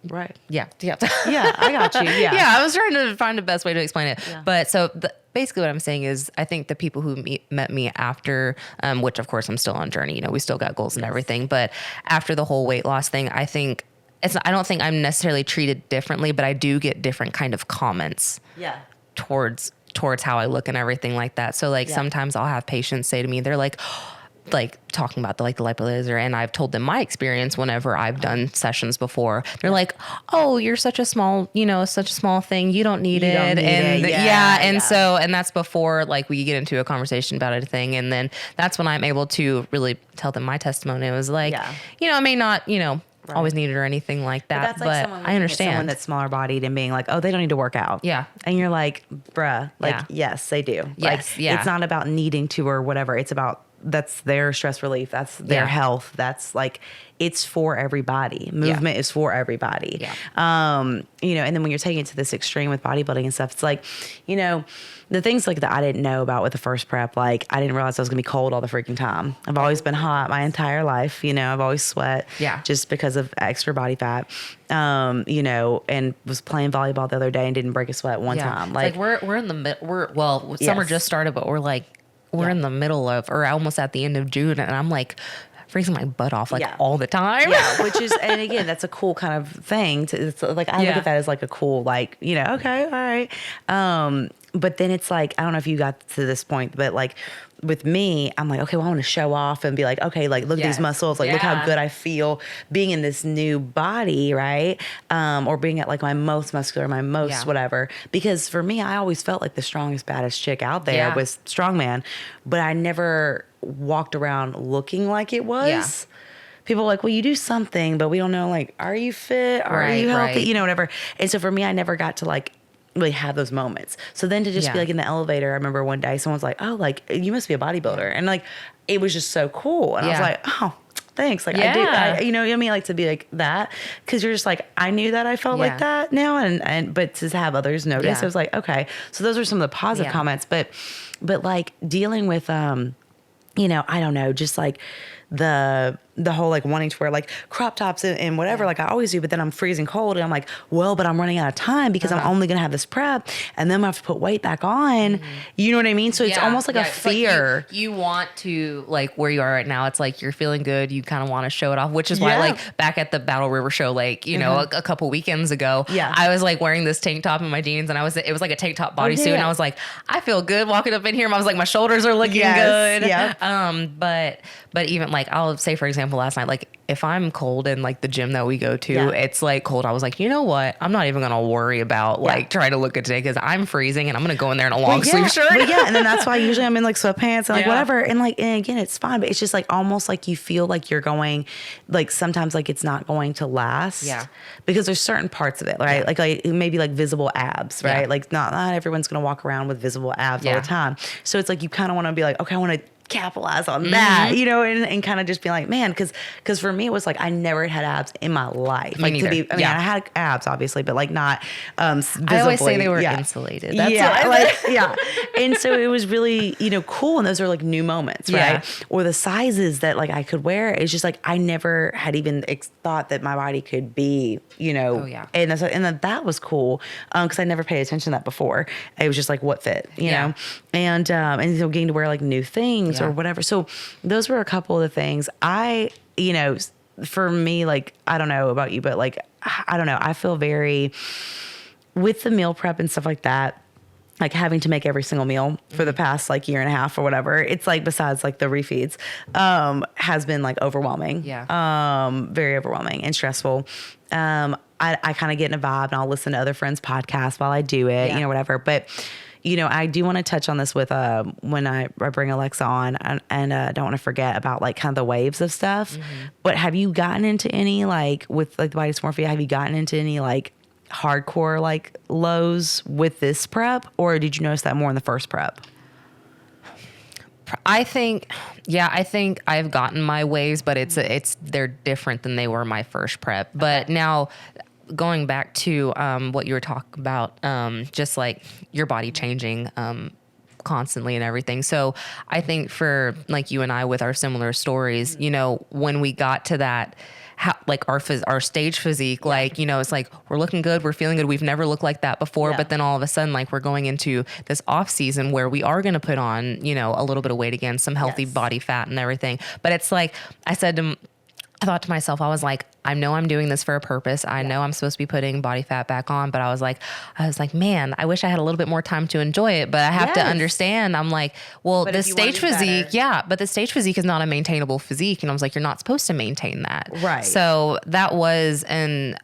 right. Yeah. Yeah. I got you. Yeah. Yeah. I was trying to find the best way to explain it. Yeah. But so basically what I'm saying is I think the people who met me after, which of course I'm still on journey, we still got goals and everything, but after the whole weight loss thing, I don't think I'm necessarily treated differently, but I do get different kind of comments. Yeah. Towards how I look and everything like that. So like sometimes I'll have patients say to me, they're like talking about the lipo laser, and I've told them my experience whenever I've done sessions before. They're like, "Oh, you're such a small thing. You don't need it." And so that's before like we get into a conversation about anything, and then that's when I'm able to really tell them my testimony. It was like, I may not, always need it or anything like that, but I understand someone that's smaller bodied and being like, oh, they don't need to work out. Yeah. And you're like, bruh, like, yes, they do. Yes. Like, it's not about needing to or whatever. It's about, that's their stress relief. That's their health. That's like, it's for everybody. Movement is for everybody. Yeah. And then when you're taking it to this extreme with bodybuilding and stuff, it's like, the things like that I didn't know about with the first prep, like I didn't realize I was going to be cold all the freaking time. I've always been hot my entire life. I've always sweat just because of extra body fat, and was playing volleyball the other day and didn't break a sweat one time. Like we're in the middle, summer just started, but we're in the middle of, or almost at the end of June. And I'm like, freezing my butt off all the time. Yeah, which is, and again, that's a cool kind of thing. It's like, I look at that as like a cool, like, okay, all right. But then it's like, I don't know if you got to this point, but like with me, I'm like, okay, well, I want to show off and be like, okay, like look at these muscles, like look how good I feel being in this new body, right? Or being at like my most muscular, my most whatever. Because for me, I always felt like the strongest, baddest chick out there was strongman, but I never walked around looking like it was. Yeah. People are like, well, you do something, but we don't know, like, are you fit? Are you healthy? Whatever. And so for me, I never got to like really have those moments. So then to just be like in the elevator, I remember one day someone's like, oh, like you must be a bodybuilder. And like, it was just so cool. And I was like, oh, thanks. Like I do, you know what I mean? Like to be like that. Cause you're just like, I knew that I felt like that now. But to have others notice, I was like, okay. So those are some of the positive comments, but like dealing with, I don't know, just like the whole like wanting to wear like crop tops and whatever, like I always do, but then I'm freezing cold and I'm like, well, but I'm running out of time because I'm only going to have this prep and then I have to put weight back on. You know what I mean? So it's almost like a fear. Like you want to, like where you are right now, it's like you're feeling good. You kind of want to show it off, which is why like back at the Battle River show, like, you know, a couple weekends ago, I was like wearing this tank top and my jeans and it was like a tank top bodysuit and I was like, I feel good walking up in here. And I was like, my shoulders are looking good. But even like, I'll say, for example, last night, like if I'm cold in like the gym that we go to, it's like cold. I was like, you know what? I'm not even going to worry about like trying to look good today because I'm freezing and I'm going to go in there in a long sleeve shirt. And then that's why usually I'm in like sweatpants and like whatever. And like, and again, it's fine, but it's just like almost like you feel like you're going, like sometimes like it's not going to last. Yeah. Because there's certain parts of it, right? Yeah. Like maybe like visible abs, right? Yeah. Like not everyone's going to walk around with visible abs all the time. So it's like you kind of want to be like, okay, I want to capitalize on that, you know, and kind of just be like, man, because for me it was like I never had abs in my life. Me neither. I mean, I had abs obviously, but like not visibly. I always say they were insulated. That's what and so it was really, you know, cool, and those are like new moments, right? Or the sizes that like I could wear. It's just like I never had even thought that my body could be, you know, and that was cool because I never paid attention to that before. It was just like what fit, you know, and so getting to wear like new things or whatever. So those were a couple of the things you know, for me, like, I don't know about you, but like, I don't know. I feel very with the meal prep and stuff like that, like having to make every single meal for the past like year and a half or whatever. It's like, besides like the refeeds, has been like overwhelming. Very overwhelming and stressful. I kind of get in a vibe and I'll listen to other friends' podcasts while I do it, you know, whatever. But you know, I do want to touch on this with when I bring Alexa on, and don't want to forget about like kind of the waves of stuff. But have you gotten into any like with like the body dysmorphia? Have you gotten into any like hardcore like lows with this prep, or did you notice that more in the first prep? I think I've gotten my waves, but they're different than they were my first prep. But now, going back to what you were talking about, just like your body changing constantly and everything. So I think for like you and I with our similar stories, you know, when we got to that, like our stage physique, like, you know, it's like we're looking good, we're feeling good. We've never looked like that before. But then all of a sudden, like we're going into this off season where we are going to put on, you know, a little bit of weight again, some healthy body fat and everything. But it's like, I thought to myself, I was like, I know I'm doing this for a purpose. I know I'm supposed to be putting body fat back on, but I was like, man, I wish I had a little bit more time to enjoy it. But I have to understand, I'm like, well, the stage physique, but the stage physique is not a maintainable physique. And I was like, you're not supposed to maintain that. Right. So that was, and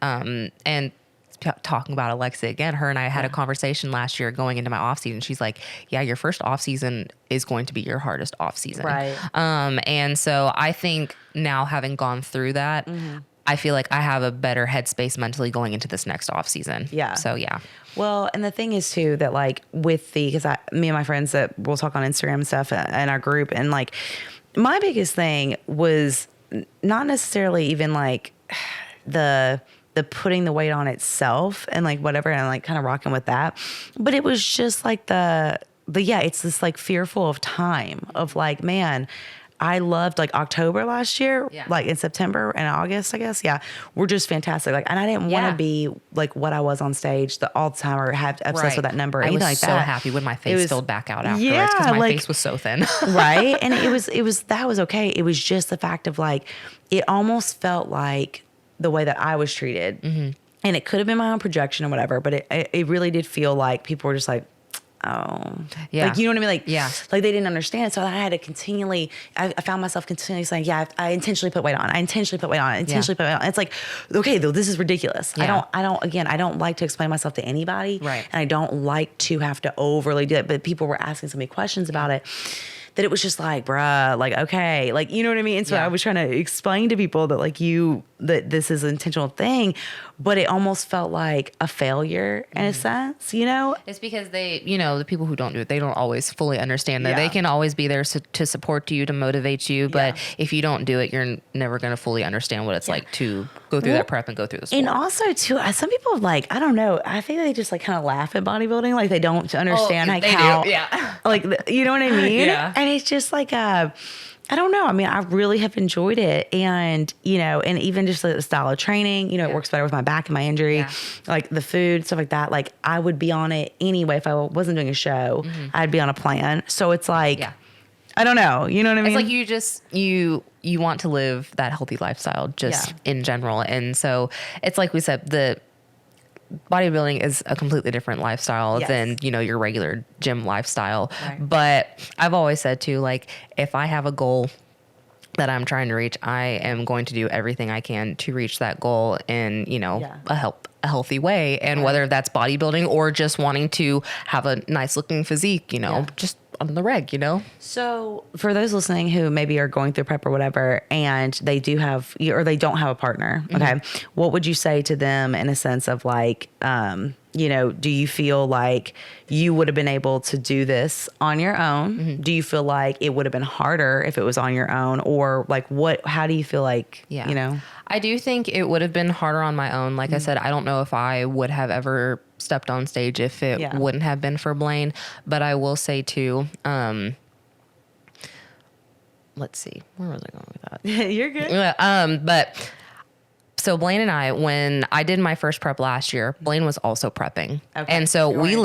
talking about Alexa again, her and I had a conversation last year going into my off season. She's like, yeah, your first off season is going to be your hardest off season. Right. And so I think now, having gone through that, I feel like I have a better headspace mentally going into this next off season. Yeah. So Well, and the thing is too, that like with because me and my friends that we'll talk on Instagram and stuff in our group, and like my biggest thing was not necessarily even like the putting the weight on itself and like whatever, and like kind of rocking with that. But it was just like it's this like fearful of time of like, man, I loved like October last year, like in September and August, I guess. Yeah. We're just fantastic. Like, and I didn't want to be like what I was on stage all the time or have obsessed with that number or anything like that. I was so happy when my face filled back out afterwards because my face was so thin. Right. And that was okay. It was just the fact of like, it almost felt like the way that I was treated. And it could have been my own projection or whatever, but it really did feel like people were just like, oh, like, you know what I mean? Like, like they didn't understand. So I had to continually, I found myself continually saying, I intentionally put weight on. I intentionally put weight on. I intentionally put weight on. It's like, okay, though, this is ridiculous. I don't like to explain myself to anybody. Right. And I don't like to have to overly do it. But people were asking so many questions about it that it was just like, bruh, like, okay, like, you know what I mean? And so I was trying to explain to people that like that this is an intentional thing, but it almost felt like a failure in a sense, you know? It's because they, you know, the people who don't do it, they don't always fully understand that. They can always be there to support you, to motivate you. But if you don't do it, you're never going to fully understand what it's like to go through that prep and go through the sport. And also too, some people like, I don't know, I think they just like kind of laugh at bodybuilding, like they don't understand like they how, do. Yeah. like you know what I mean? Yeah. And it's just like I don't know. I mean, I really have enjoyed it. And, you know, and even just the style of training, you know, it works better with my back and my injury, like the food, stuff like that. Like I would be on it anyway. If I wasn't doing a show, I'd be on a plan. So it's like, I don't know. You know what I mean? It's like you just, you want to live that healthy lifestyle just in general. And so it's like we said, the bodybuilding is a completely different lifestyle than, you know, your regular gym lifestyle. Right. But I've always said too, like, if I have a goal that I'm trying to reach, I am going to do everything I can to reach that goal in, you know, a healthy way. And whether that's bodybuilding or just wanting to have a nice looking physique, you know, just on the reg, you know? So for those listening who maybe are going through prep or whatever, and they do have, or they don't have a partner, okay, what would you say to them in a sense of like, you know, do you feel like you would have been able to do this on your own? Do you feel like it would have been harder if it was on your own? Or like how do you feel like, you know? I do think it would have been harder on my own. Like I said, I don't know if I would have ever stepped on stage if it wouldn't have been for Blaine. But I will say too, let's see, where was I going with that? You're good. But so Blaine and I, when I did my first prep last year, Blaine was also prepping. Okay. And so we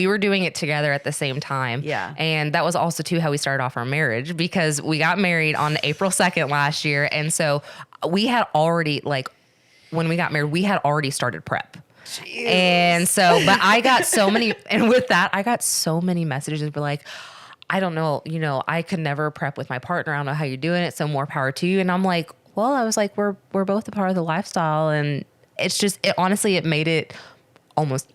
were doing it together at the same time. Yeah. And that was also too how we started off our marriage, because we got married on April 2nd last year. And so we had already, like, when we got married, we had already started prep. Jeez. And so, but I got so many, and with that, I got so many messages that were like, I don't know, you know, I could never prep with my partner. I don't know how you're doing it. So more power to you. And I'm like, well, I was like, we're both a part of the lifestyle. And it's just, honestly, it made it almost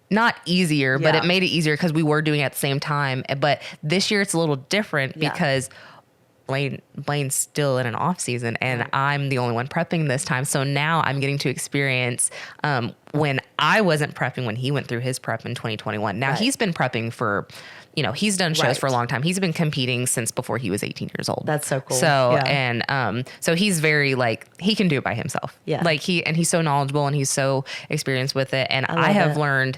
not easier, but it made it easier because we were doing it at the same time. But this year it's a little different because Blaine's still in an off season and I'm the only one prepping this time. So now I'm getting to experience when I wasn't prepping when he went through his prep in 2021. Now he's been prepping for, you know, he's done shows for a long time. He's been competing since before he was 18 years old. That's so cool. So, and so he's very like, he can do it by himself. Yeah. Like he's so knowledgeable and he's so experienced with it. And I have learned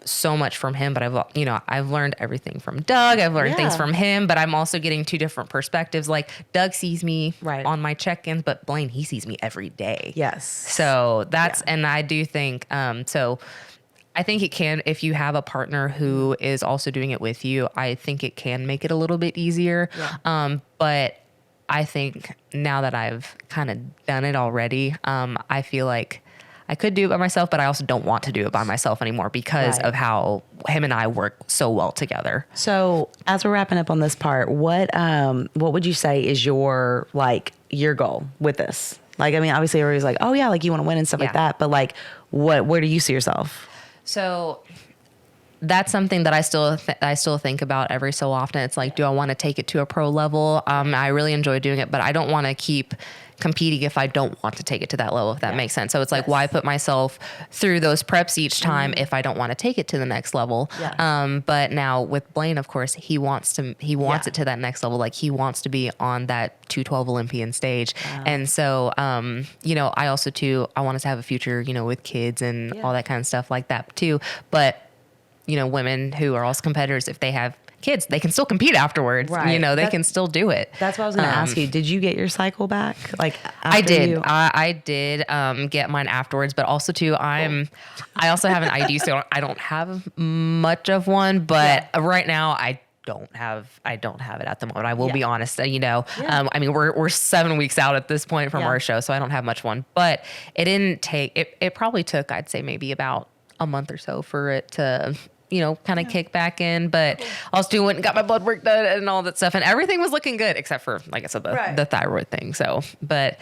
so much from him, but I've learned everything from Doug. I've learned things from him, but I'm also getting two different perspectives. Like Doug sees me on my check-ins, but Blaine, he sees me every day. Yes. So that's, and I do think, so I think it can, if you have a partner who is also doing it with you, I think it can make it a little bit easier. Yeah. But I think now that I've kind of done it already, I feel like I could do it by myself, but I also don't want to do it by myself anymore because of how him and I work so well together. So as we're wrapping up on this part, what would you say is your goal with this? Like, I mean, obviously everybody's like, oh yeah, like you want to win and stuff like that. But like, where do you see yourself? So that's something that I still think about every so often. It's like, do I want to take it to a pro level? I really enjoy doing it, but I don't want to keep competing if I don't want to take it to that level, if that makes sense. So it's like, why put myself through those preps each time if I don't want to take it to the next level? Yeah. But now with Blaine, of course, he wants it to that next level. Like he wants to be on that 212 Olympian stage. Wow. And so, you know, I also too, I want us to have a future, you know, with kids and all that kind of stuff like that too. But, you know, women who are also competitors, if they have kids, they can still compete afterwards. Right. You know, they can still do it. That's what I was going to ask you. Did you get your cycle back? Like I did. I did get mine afterwards, but also too, I also have an ID, so I don't have much of one. But right now, I don't have it at the moment. I will be honest. You know, I mean, we're 7 weeks out at this point from our show, so I don't have much one. But it didn't take. It probably took, I'd say, maybe about a month or so for it to, you know, kind of kick back in. But I was doing, got my blood work done and all that stuff, and everything was looking good except for, like I said, the thyroid thing. So, but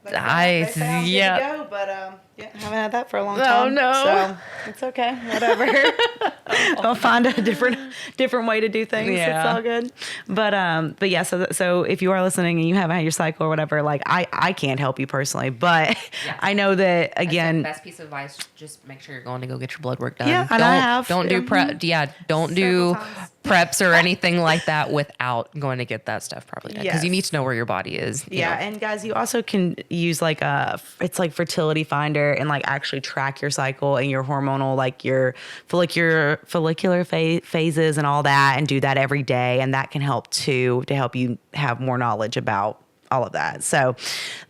they found good to go, but Yeah, I haven't had that for a long Oh, time. no. So it's okay. Whatever. I'll find a different way to do things. Yeah. It's all good. But yeah, so if you are listening and you haven't had your cycle or whatever, like I can't help you personally, but I know that again. Best piece of advice: just make sure you're going to go get your blood work done. Yeah, and I have. Don't do prep. Yeah, don't do preps or anything like that without going to get that stuff probably done, because you need to know where your body is. You know. And guys, you also can use like it's like fertility finder and like actually track your cycle and your hormonal, like your follicular phases and all that, and do that every day, and that can help too, to help you have more knowledge about all of that. So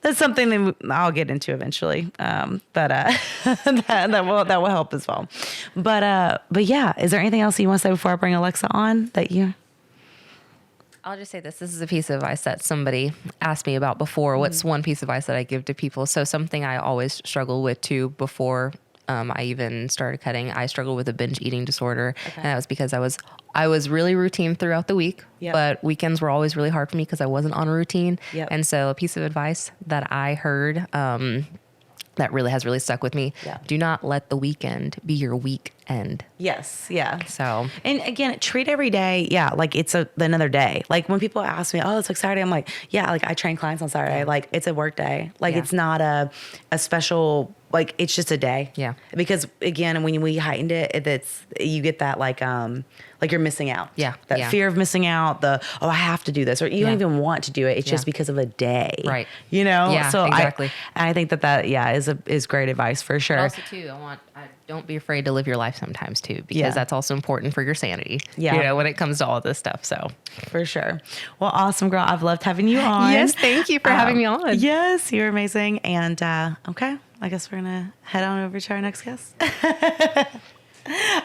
that's something that I'll get into eventually. But that will help as well. But yeah, is there anything else you want to say before I bring Alexa on that you? I'll just say this. This is a piece of advice that somebody asked me about before. What's one piece of advice that I give to people? So something I always struggle with too before I even started cutting. I struggled with a binge eating disorder. And that was because I was really routine throughout the week, but weekends were always really hard for me because I wasn't on a routine. And so a piece of advice that I heard that really has stuck with me: do not let the weekend be your weekend. Yes. Yeah. So, and again, treat every day. Yeah. Like it's another day. Like when people ask me, oh, it's like Saturday. I'm like, yeah, like I train clients on Saturday. Like it's a work day. Like it's not a special, like it's just a day. Yeah. Because again, when we heightened it, you get that like you're missing out. Yeah. That fear of missing out, I have to do this, or you don't even want to do it. It's just because of a day. Right. You know? Yeah, So exactly. I think that is great advice for sure. But also too, don't be afraid to live your life sometimes too, because that's also important for your sanity. Yeah. You know, when it comes to all this stuff. So for sure. Well, awesome, girl. I've loved having you on. Yes, thank you for having me on. Yes, you're amazing. And okay, I guess we're gonna head on over to our next guest.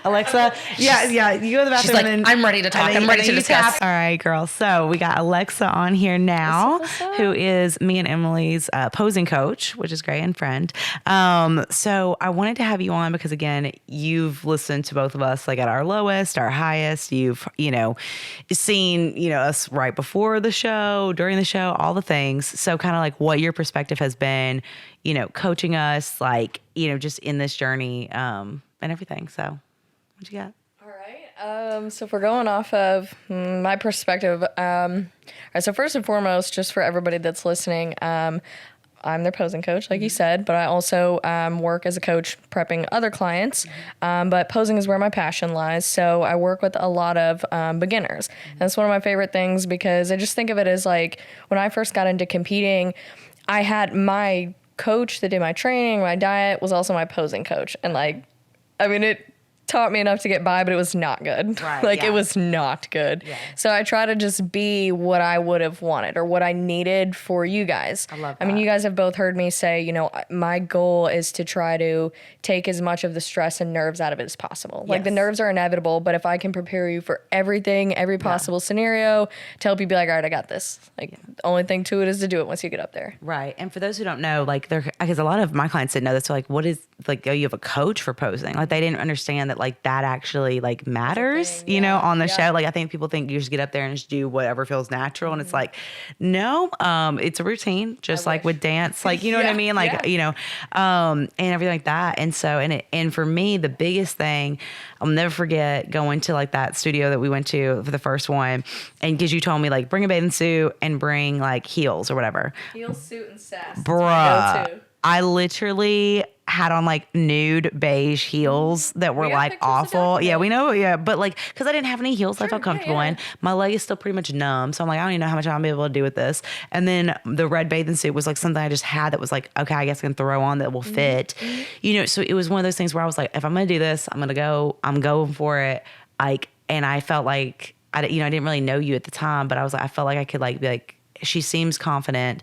Alexa, yeah, you go to the bathroom. She's like, and then, I'm ready to talk. I'm ready to discuss. All right, girl. So we got Alexa on here now, who is me and Emily's posing coach, which is great, and friend. So I wanted to have you on because, again, you've listened to both of us, like at our lowest, our highest. You've, seen, us right before the show, during the show, all the things. So kind of like what your perspective has been, coaching us, like, just in this journey, and everything. So what you got? All right. So if we're going off of my perspective, all right, so first and foremost, just for everybody that's listening, I'm their posing coach, like you said, but I also work as a coach prepping other clients. But posing is where my passion lies. So I work with a lot of beginners. And that's one of my favorite things, because I just think of it as like when I first got into competing, I had my coach that did my training, my diet was also my posing coach. And it taught me enough to get by, but it was not good. Right, It was not good. Yeah. So I try to just be what I would have wanted or what I needed for you guys. I love that. I mean, you guys have both heard me say, my goal is to try to take as much of the stress and nerves out of it as possible. Like the nerves are inevitable, but if I can prepare you for everything, every possible scenario, to help you be like, all right, I got this. The only thing to it is to do it once you get up there. Right. And for those who don't know, because a lot of my clients didn't know this, so what is, oh, you have a coach for posing. They didn't understand that that actually matters, on the show. I think people think you just get up there and just do whatever feels natural. And it's no, it's a routine, just like with dance, you know what I mean? And everything like that. And so, and for me, the biggest thing, I'll never forget going to that studio that we went to for the first one. And because you told me bring a bathing suit and bring heels or whatever. Heels, suit, and sass. Bruh. I literally had on nude beige heels that were awful. Yeah, we know. Yeah. But cause I didn't have any heels I felt comfortable in. My leg is still pretty much numb. So I'm I don't even know how much I'm able to do with this. And then the red bathing suit was something I just had that was okay, I guess I can throw on that will fit, so it was one of those things where I was if I'm going to do this, I'm going for it. And I felt I didn't really know you at the time, but I felt I could be she seems confident.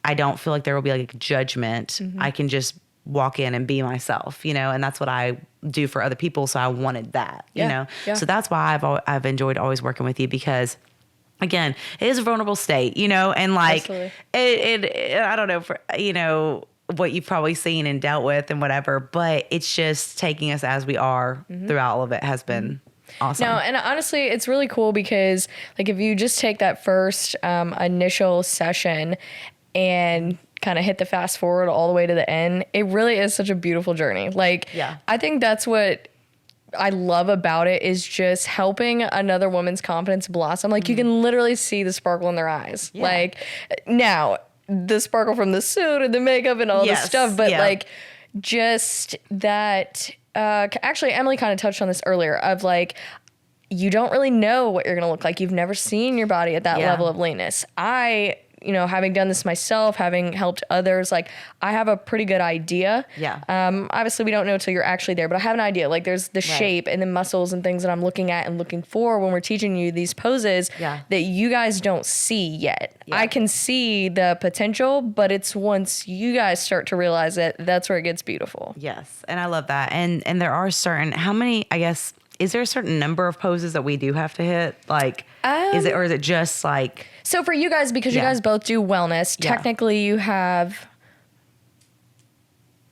I don't feel there will be a judgment. I can just walk in and be myself, and that's what I do for other people. So I wanted that, Yeah. So that's why I've enjoyed always working with you, because again, it is a vulnerable state, and Absolutely. I don't know for, what you've probably seen and dealt with and whatever, but it's just taking us as we are throughout all of it has been awesome. No, and honestly, it's really cool because if you just take that first initial session and kind of hit the fast forward all the way to the end, it really is such a beautiful journey. Like, I think that's what I love about it, is just helping another woman's confidence blossom. Like, you can literally see the sparkle in their eyes. Like, now, the sparkle from the suit and the makeup and all this stuff, but like, just that, actually, Emily kind of touched on this earlier, of like, you don't really know what you're going to look like. You've never seen your body at that level of leanness. You know, having done this myself, having helped others, like, I have a pretty good idea. Obviously, we don't know until you're actually there, but I have an idea. Like, there's the shape and the muscles and things that I'm looking at and looking for when we're teaching you these poses that you guys don't see yet. I can see the potential, but it's once you guys start to realize it, that's where it gets beautiful. Yes, and I love that. And there are certain, how many, I guess, is there a certain number of poses that we do have to hit? Like, is it just like... So for you guys, because you guys both do wellness, technically you have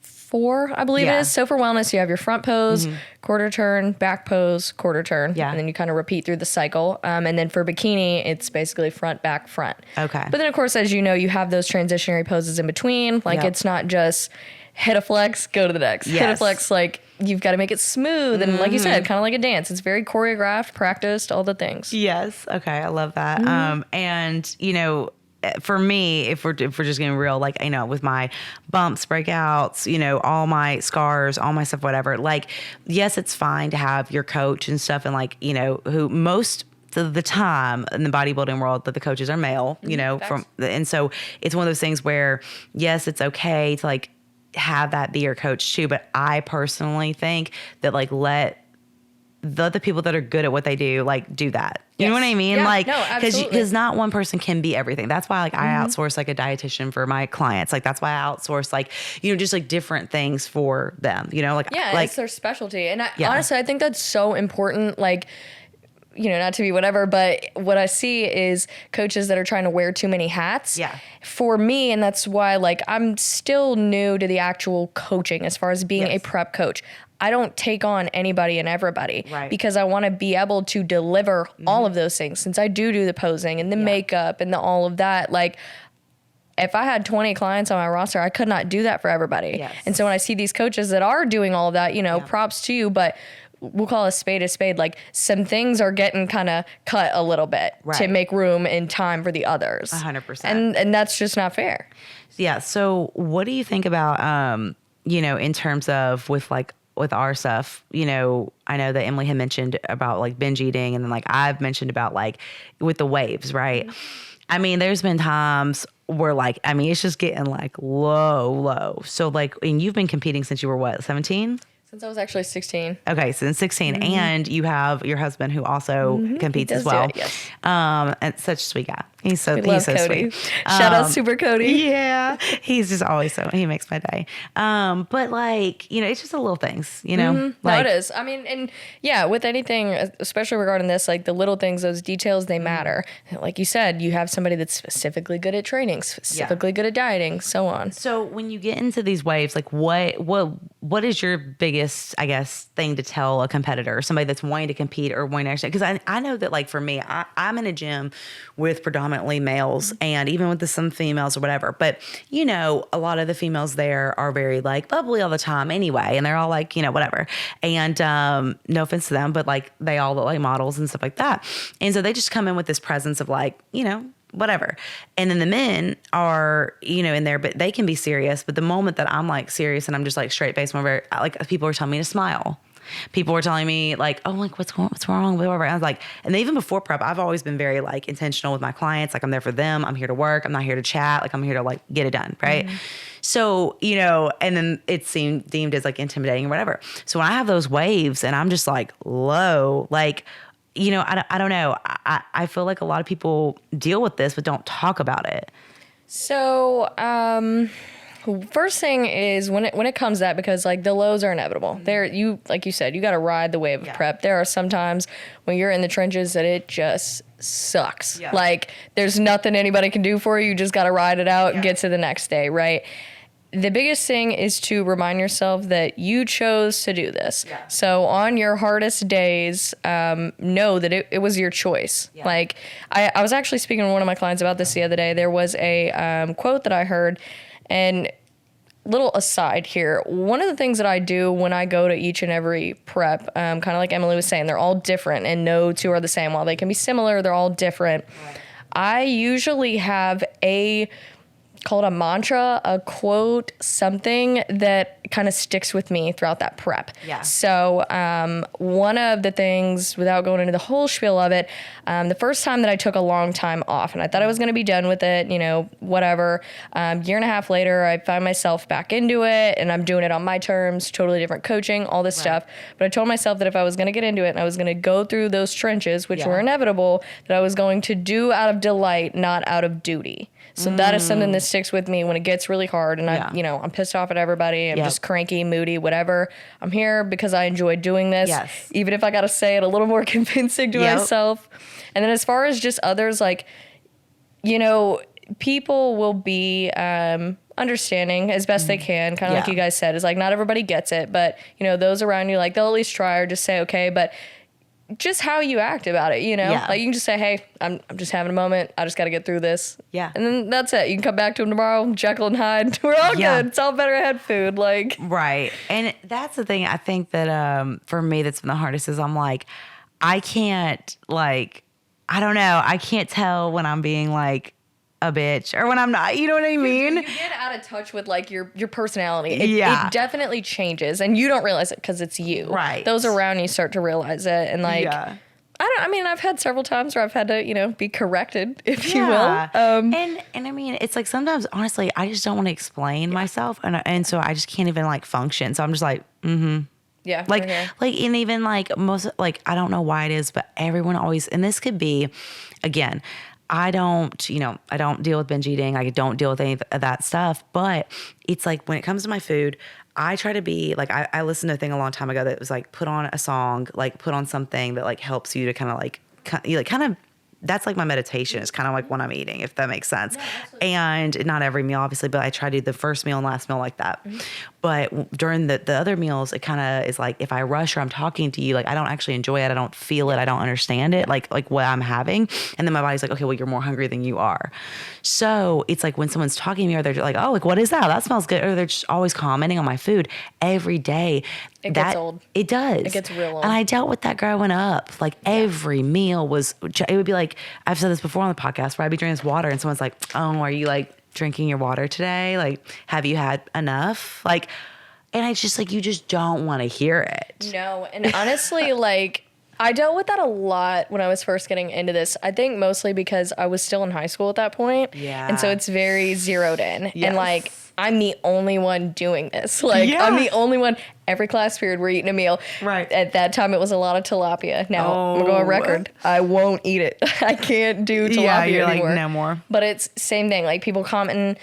4, I believe it is. So for wellness, you have your front pose, quarter turn, back pose, quarter turn. And then you kind of repeat through the cycle. And then for bikini, it's basically front, back, front. But then, of course, as you know, you have those transitionary poses in between. Like, it's not just hit a flex, go to the next. Hit a flex, like, you've got to make it smooth. And like you said, kind of like a dance. It's very choreographed, practiced, all the things. Yes. Okay. I love that. And, you know, for me, if we're just getting real, like, you know, with my bumps, breakouts, you know, all my scars, all my stuff, whatever, like, yes, it's fine to have your coach and stuff. And like, you know, who most of the time in the bodybuilding world that the coaches are male, you know, and so it's one of those things where, yes, it's okay to like have that be your coach too. But I personally think that like, let the people that are good at what they do, like, do that. You know what I mean? Like, no, absolutely. Because not one person can be everything. That's why, like, I outsource like a dietitian for my clients. Like, that's why I outsource, like, you know, just like different things for them, you know, like, it's their specialty. And honestly, I think that's so important. Like, you know, not to be whatever, but what I see is coaches that are trying to wear too many hats. For me, and that's why, like, I'm still new to the actual coaching as far as being a prep coach. I don't take on anybody and everybody because I want to be able to deliver all of those things, since I do the posing and the makeup and all of that. Like, if I had 20 clients on my roster, I could not do that for everybody. And so when I see these coaches that are doing all of that, you know, props to you, but we'll call a spade a spade. Like, some things are getting kind of cut a little bit to make room and time for the others. 100%. And that's just not fair. Yeah. So what do you think about, you know, in terms of with our stuff, you know, I know that Emily had mentioned about like binge eating, and then like I've mentioned about like with the waves, right? I mean, there's been times where like, I mean, it's just getting like low. So like, and you've been competing since you were what, 17? Since I was actually 16. Okay, since 16. And you have your husband who also competes as well. And such a sweet guy. He's so Cody. sweet. Shout out Super Cody. Yeah. He's just always he makes my day. But like, you know, it's just the little things, you know? Like, no, it is. I mean, and yeah, with anything, especially regarding this, like the little things, those details, they matter. Like you said, you have somebody that's specifically good at training, specifically good at dieting, so on. So when you get into these waves, like what is your biggest, I guess, thing to tell a competitor, somebody that's wanting to compete or wanting to actually, because I know that like for me, I'm in a gym with predominantly males and even with some females or whatever. But, you know, a lot of the females there are very like bubbly all the time anyway. And they're all like, you know, whatever. And no offense to them, but like they all look like models and stuff like that. And so they just come in with this presence of like, you know, whatever. And then the men are, you know, in there, but they can be serious. But the moment that I'm like serious and I'm just like straight faced, whenever like people are telling me to smile. People were telling me like, oh, like what's wrong, whatever. And I was like, and even before prep, I've always been very like intentional with my clients. Like I'm there for them. I'm here to work. I'm not here to chat. Like I'm here to like get it done. Right. So, you know, and then it's deemed as like intimidating or whatever. So when I have those waves and I'm just like low, like, you know, I don't know. I feel like a lot of people deal with this, but don't talk about it. So, first thing is when it comes to that, because like the lows are inevitable. Like you said, you got to ride the wave of prep. There are some times when you're in the trenches that it just sucks. Like there's nothing anybody can do for you. You just got to ride it out and get to the next day. Right. The biggest thing is to remind yourself that you chose to do this. So on your hardest days, know that it was your choice. Like I was actually speaking to one of my clients about this the other day. There was a quote that I heard, And little aside here, one of the things that I do when I go to each and every prep, kind of like Emily was saying, they're all different and no two are the same. While they can be similar, they're all different. Right. I usually have called a mantra, a quote, something that kind of sticks with me throughout that prep. Yeah. So one of the things, without going into the whole spiel of it, the first time that I took a long time off and I thought I was going to be done with it, whatever. Year and a half later, I find myself back into it and I'm doing it on my terms, totally different coaching, all this stuff. But I told myself that if I was going to get into it and I was going to go through those trenches, which were inevitable, that I was going to do out of delight, not out of duty. So that is something that sticks with me when it gets really hard and I'm pissed off at everybody. I'm just cranky, moody, whatever. I'm here because I enjoy doing this. Yes. Even if I got to say it a little more convincing to myself. And then as far as just others, like, people will be understanding as best they can. Kind of like you guys said, is like not everybody gets it. But, those around you, like they'll at least try or just say, okay. But just how you act about it, like you can just say, hey, I'm just having a moment. I just got to get through this. Yeah. And then that's it. You can come back to him tomorrow, Jekyll and Hyde. We're all good. It's all better ahead food. Like, right. And that's the thing. I think that, for me, that's been the hardest is I'm like, I can't I don't know. I can't tell when I'm being like a bitch or when I'm not, you know what I mean? You get out of touch with like your personality. It definitely changes and you don't realize it because it's you. Right. Those around you start to realize it and like, I've had several times where I've had to, be corrected, if you will. And I mean, it's like sometimes, honestly, I just don't want to explain myself. And so I just can't even like function. So I'm just like, Yeah. and even like most, like, I don't know why it is, but everyone always, and this could be, again, I don't deal with binge eating. I don't deal with any of that stuff. But it's like when it comes to my food, I try to be like, I listened to a thing a long time ago that was like, put on a song, like put on something that like helps you to kind of that's like my meditation. It's kind of like when I'm eating, if that makes sense. Yeah, and not every meal, obviously, but I try to do the first meal and last meal like that. Mm-hmm. But during the other meals, it kind of is like if I rush or I'm talking to you, like I don't actually enjoy it. I don't feel it. I don't understand it, like what I'm having. And then my body's like, okay, well, you're more hungry than you are. So it's like when someone's talking to me or they're like, oh, like, what is that? That smells good. Or they're just always commenting on my food every day. It gets old. It does. It gets real old. And I dealt with that growing up. Like every meal it would be like, I've said this before on the podcast where I'd be drinking this water and someone's like, oh, are you like drinking your water today? Like, have you had enough? Like, and I just like, you just don't want to hear it. No. And honestly, like, I dealt with that a lot when I was first getting into this. I think mostly because I was still in high school at that point. Yeah. And so it's very zeroed in. Yes. And like, I'm the only one doing this. Like, I'm the only one. Every class period, we're eating a meal. Right. At that time, it was a lot of tilapia. Now, I'm going to go on record. I won't eat it. I can't do tilapia anymore. Like, no more. But it's same thing. Like, people commenting.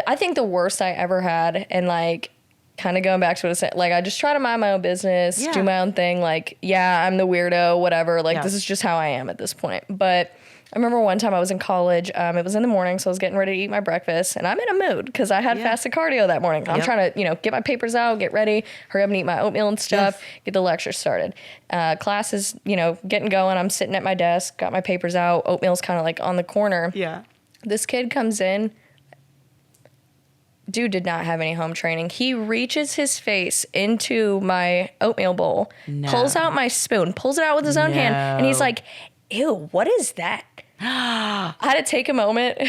I think the worst I ever had, and like, kind of going back to what I said, like, I just try to mind my own business, do my own thing. Like, I'm the weirdo, whatever. Like, this is just how I am at this point. But I remember one time I was in college. It was in the morning, so I was getting ready to eat my breakfast, and I'm in a mood because I had fasted cardio that morning. I'm trying to, get my papers out, get ready, hurry up and eat my oatmeal and stuff, get the lecture started. Class is, getting going. I'm sitting at my desk, got my papers out. Oatmeal's kind of like on the corner. Yeah. This kid comes in. Dude did not have any home training. He reaches his face into my oatmeal bowl, pulls out my spoon, pulls it out with his own hand, and he's like, ew, what is that? I had to take a moment.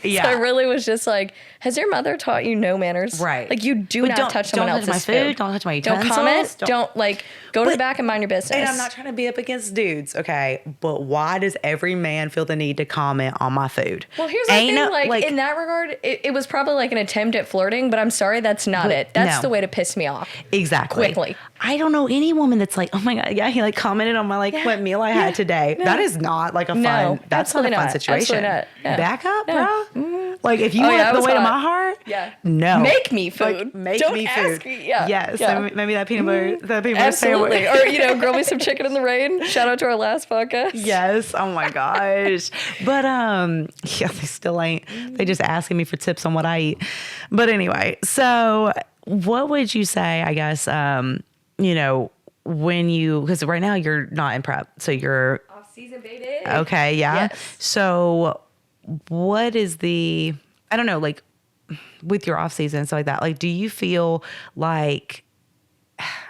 Yeah. So I really was just like, has your mother taught you no manners? Right. Like, you do not touch someone else's food. Don't touch my food. Don't touch my utensils. Don't comment. Don't like, go to the back and mind your business. And I'm not trying to be up against dudes, okay? But why does every man feel the need to comment on my food? Well, here's the thing. Like, in that regard, it was probably like an attempt at flirting, but I'm sorry, that's not it. That's the way to piss me off. Exactly. Quickly. I don't know any woman that's like, oh my God, he like commented on my what meal I had today. No. That is not like a fun, that's not a fun situation. Absolutely not. Back up, bro. Mm-hmm. Like, if you want the way to my heart, no. Make me food. Like, Don't me ask food. Me. Yes. Yeah. So maybe that peanut butter, Absolutely. sandwich. Or, grill me some chicken in the rain. Shout out to our last podcast. Yes. Oh my gosh. But, they still ain't. They just asking me for tips on what I eat. But anyway, so what would you say, I guess, when because right now you're not in prep, so you're off season, baby. Okay. Yeah. Yes. So what is I don't know, like, with your off season and stuff like that, like, do you feel like,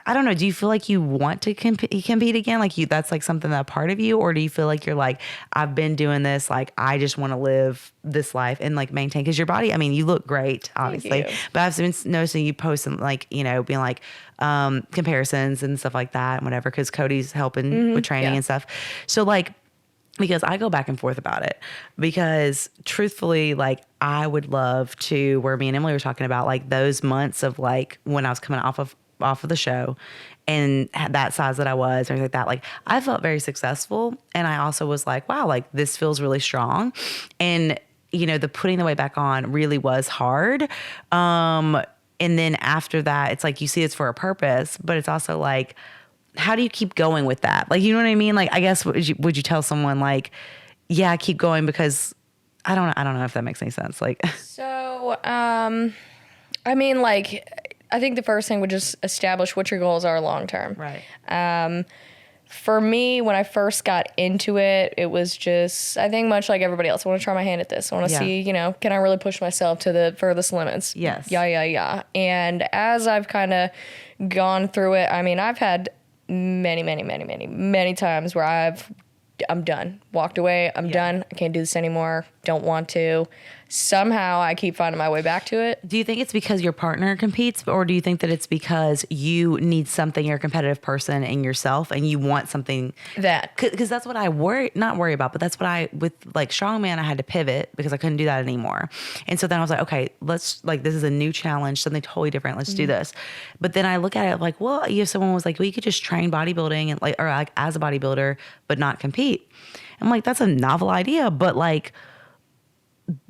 I don't know, do you feel like you want to compete again? Like that's like something that a part of you, or do you feel like you're like, I've been doing this, like, I just want to live this life and like maintain, because your body, I mean, you look great, obviously, but I've been noticing you posting like, you know, being like, comparisons and stuff like that and whatever, because Cody's helping with training and stuff. So like, because I go back and forth about it, because truthfully, like, I would love to, where me and Emily were talking about, like, those months of like when I was coming off of the show and that size that I was, or anything like that, like, I felt very successful. And I also was like, wow, like, this feels really strong. And, you know, the putting the weight back on really was hard. And then after that, it's like, you see it's for a purpose, but it's also like, how do you keep going with that? Like, you know what I mean? Like, I guess, would you tell someone like, yeah, keep going, because I don't know if that makes any sense. Like, so, I mean, like, I think the first thing would just establish what your goals are long term. right. For me, when I first got into it, it was just, I think much like everybody else, I want to try my hand at this. I want to see, you know, can I really push myself to the furthest limits? Yes. Yeah. And as I've kind of gone through it, I mean, I've had many times where I'm done. Walked away. I'm done. I can't do this anymore. Don't want to. Somehow I keep finding my way back to it. Do you think it's because your partner competes, or do you think that it's because you need something, you're a competitive person in yourself and you want something that? Because that's what I not worry about, but that's what with like strongman, I had to pivot because I couldn't do that anymore. And so then I was like, okay, let's, like, this is a new challenge, something totally different. Let's do this. But then I look at it like, well, if someone was like, well, you could just train bodybuilding and like, or like as a bodybuilder, but not compete. I'm like, that's a novel idea, but like,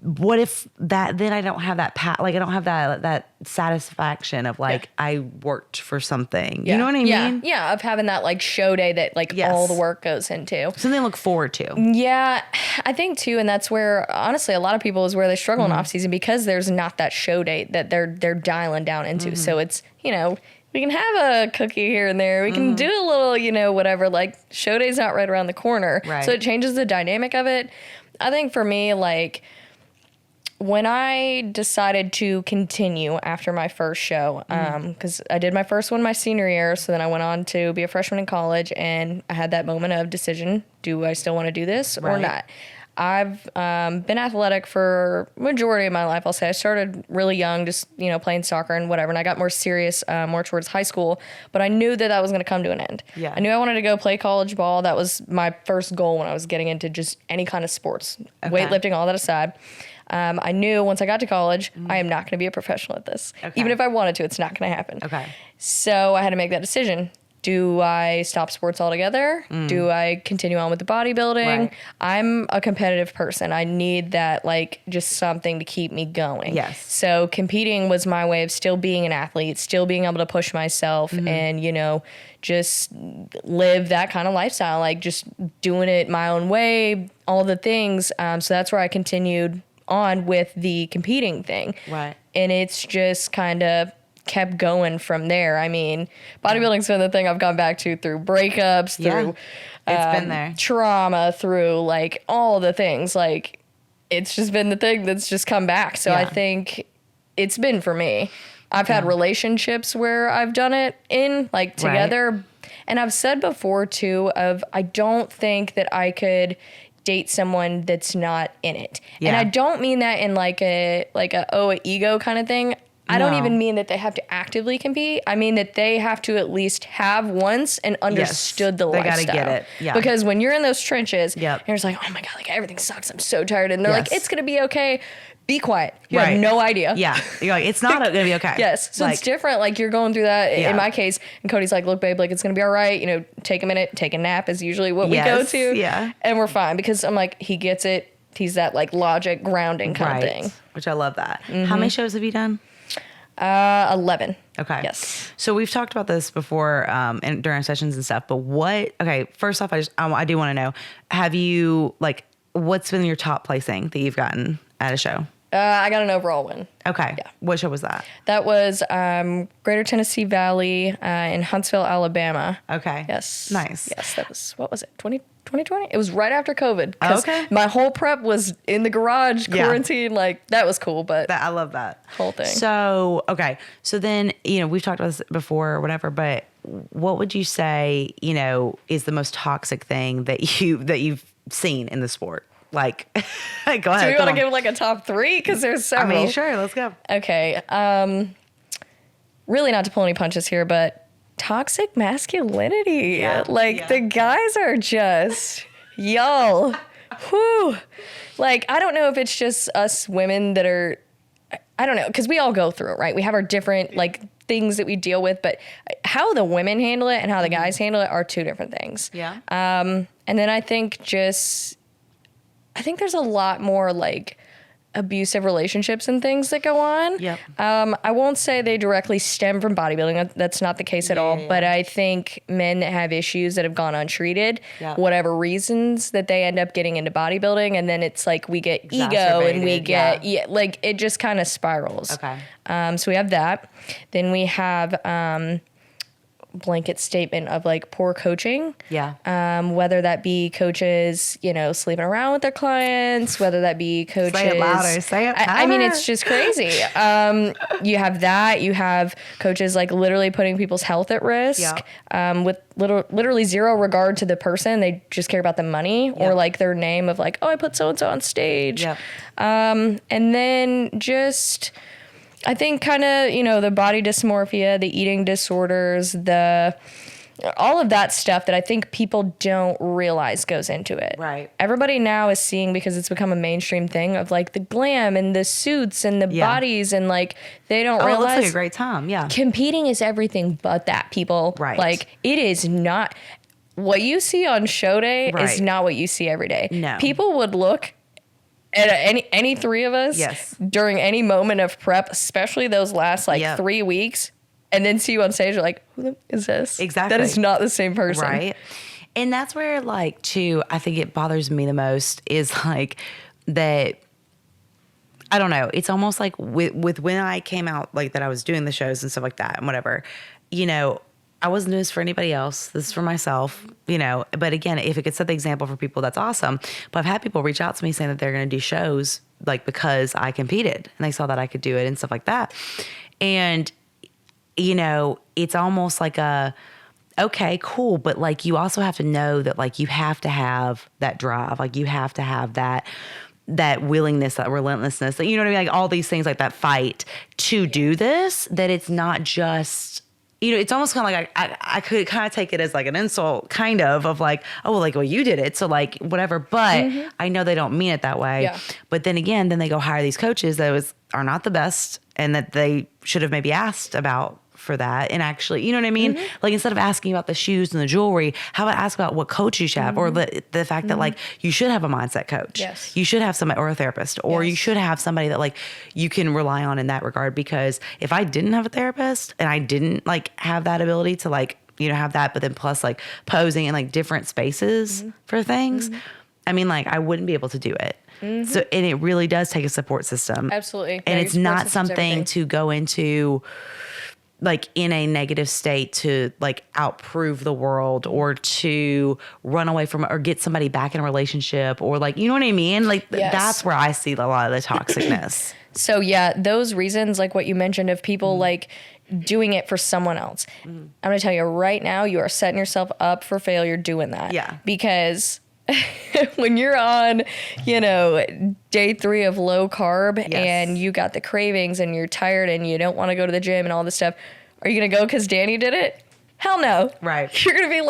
what if that, then I don't have that like, I don't have that satisfaction of like, I worked for something, you know what I mean? Yeah. Of having that like show day that like all the work goes into. Something to look forward to. Yeah, I think too. And that's where, honestly, a lot of people is where they struggle in off season, because there's not that show date that they're dialing down into. So it's, you know, we can have a cookie here and there. We can do a little, you know, whatever, like show day's not right around the corner. Right. So it changes the dynamic of it. I think for me, like, when I decided to continue after my first show, because I did my first one my senior year, so then I went on to be a freshman in college, and I had that moment of decision: do I still want to do this or not? I've been athletic for majority of my life. I'll say I started really young, just, you know, playing soccer and whatever, and I got more serious more towards high school. But I knew that was going to come to an end. Yeah. I knew I wanted to go play college ball. That was my first goal when I was getting into just any kind of sports, weightlifting, all that aside. I knew once I got to college, I am not going to be a professional at this. Even if I wanted to, it's not going to happen. So I had to make that decision. Do I stop sports altogether? Do I continue on with the bodybuilding? I'm a competitive person. I need that, like, just something to keep me going. So competing was my way of still being an athlete, still being able to push myself and, you know, just live that kind of lifestyle, like just doing it my own way, all the things. So that's where I continued on with the competing thing. And it's just kind of kept going from there. I mean, bodybuilding's been the thing I've gone back to through breakups, through it's been there. Trauma, through like all the things. Like, it's just been the thing that's just come back. So I think it's been for me. I've had relationships where I've done it in, like, together. And I've said before too, I don't think that I could date someone that's not in it. And I don't mean that in like a ego kind of thing. I don't even mean that they have to actively compete. I mean that they have to at least have once and understood the lifestyle. They gotta get it. Yeah. Because when you're in those trenches, and you're just like, oh my God, like everything sucks. I'm so tired. And they're like, it's gonna be okay. Be quiet. You have no idea. You're like, it's not gonna be okay. So like, it's different. Like, you're going through that in my case. And Cody's like, look, babe, like, it's gonna be all right. You know, take a minute, take a nap is usually what we go to. And we're fine, because I'm like, he gets it. He's that like logic grounding kind of thing. Which I love that. How many shows have you done? 11. Okay. Yes. So we've talked about this before and during sessions and stuff, but first off, I do want to know, have you, like, what's been your top placing that you've gotten at a show? I got an overall win. Okay. Yeah. What show was that? That was Greater Tennessee Valley in Huntsville, Alabama. Okay. Yes. Nice. Yes, that was, what was it, 20, 2020. It was right after COVID. 'Cause Okay. my whole prep was in the garage, Yeah. quarantine. Like, that was cool, but I love that whole thing. So, okay. So then, we've talked about this before or whatever, but what would you say, is the most toxic thing that you've seen in the sport? Like, go ahead. do we want to give like a top 3? Because there's several. Sure. Let's go. Okay. Really not to pull any punches here, but toxic masculinity. Yeah. The guys are just, y'all. Whew. Like, I don't know if it's just us women that are, I don't know, because we all go through it, right? We have our different, things that we deal with, but how the women handle it and how the guys handle it are 2 different things. Yeah. And then I think there's a lot more, abusive relationships and things that go on. Yep. I won't say they directly stem from bodybuilding. That's not the case at all. Yeah. But I think men that have issues that have gone untreated, Yep. whatever reasons that they end up getting into bodybuilding, and then it's we get ego and we Exacerbated, get, it just kind of spirals. Okay. So we have that. Then we have blanket statement of poor coaching. Yeah. Whether that be coaches, sleeping around with their clients, whether that be coaches. Say it louder. Say it I mean, louder. it's just crazy. You have that. You have coaches literally putting people's health at risk with literally zero regard to the person. They just care about the money or their name of oh, I put so-and-so on stage. Yep. And then just... I think kind of, the body dysmorphia, the eating disorders, all of that stuff that I think people don't realize goes into it. Right. Everybody now is seeing, because it's become a mainstream thing of the glam and the suits and the bodies and they don't It looks realize like a great time. Yeah. competing is everything but that, people. Right. It is not what you see on show day Right. is not what you see every day. No. People would look at any 3 of us Yes. during any moment of prep, especially those last Yep. 3 weeks, and then see you on stage, you're who the is this? Exactly. That is not the same person. Right. And that's where too, I think it bothers me the most is that, I don't know. It's almost with when I came out, that I was doing the shows and stuff like that and whatever, I wasn't doing this for anybody else. This is for myself, But again, if it could set the example for people, that's awesome. But I've had people reach out to me saying that they're going to do shows because I competed and they saw that I could do it and stuff like that. And, it's almost okay, cool. But you also have to know that you have to have that drive. You have to have that willingness, that relentlessness, you know what I mean? All these things that fight to do this, that it's not just, it's almost kind of I could kind of take it as an insult oh, well, you did it. So whatever, but I know they don't mean it that way. Yeah. But then again, they go hire these coaches that are not the best and that they should have maybe asked about for that. And actually, you know what I mean? Instead of asking about the shoes and the jewelry, how about ask about what coach you should have or the fact that you should have a mindset coach. Yes. You should have somebody or a therapist or you should have somebody that you can rely on in that regard. Because if I didn't have a therapist and I didn't have that ability to have that, but then plus posing in different spaces for things, I mean, I wouldn't be able to do it. So, and it really does take a support system. Absolutely. And Yeah, it's your support not system's something everything. to go into in a negative state to outprove the world or to run away from or get somebody back in a relationship or you know what I mean? Yes. That's where I see a lot of the toxicness. So yeah, those reasons, what you mentioned of people doing it for someone else. I'm going to tell you right now, you are setting yourself up for failure doing that. Yeah. Because when you're on, day 3 of low carb Yes. and you got the cravings and you're tired and you don't want to go to the gym and all this stuff, are you going to go because Danny did it? Hell no. Right. You're going to be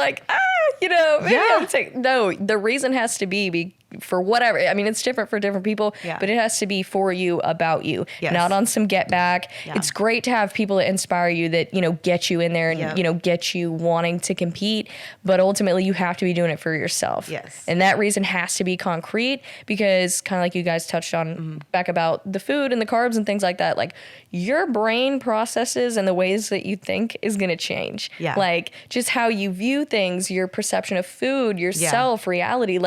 maybe I'll take, no, the reason has to be for whatever. I mean, it's different for different people, Yeah. but it has to be for you, about you, Yes. not on some get back. Yeah. It's great to have people that inspire you that, get you in there and, Yep. get you wanting to compete. But ultimately, you have to be doing it for yourself. Yes. And that reason has to be concrete because kind of like you guys touched on back about the food and the carbs and things like that, your brain processes and the ways that you think is going to change. Yeah. Just how you view things, your perception of food, yourself, reality,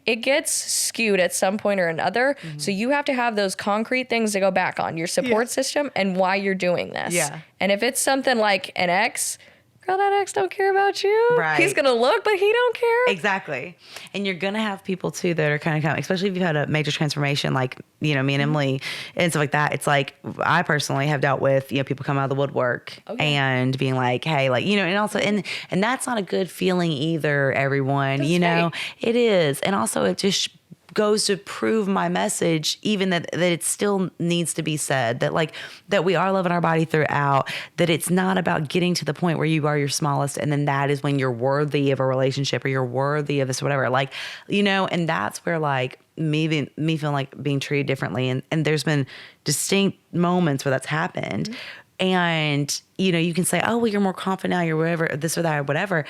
it gets skewed at some point or another. So you have to have those concrete things to go back on, your support system and why you're doing this. Yeah. And if it's something like an ex, girl, that ex don't care about you. Right. He's going to look, but he don't care. Exactly. And you're going to have people too that are kind of coming, especially if you've had a major transformation, like, me and Emily and stuff like that. It's like, I personally have dealt with, people coming out of the woodwork and being like, hey, like, and also, and that's not a good feeling either, everyone, That's it is. And also it just goes to prove my message, even that it still needs to be said, that like, that we are loving our body throughout, that it's not about getting to the point where you are your smallest and then that is when you're worthy of a relationship or you're worthy of this or whatever, like, and that's where like me feeling like being treated differently, and there's been distinct moments where that's happened. And you can say, oh well, you're more confident now, you're whatever, this or that or whatever.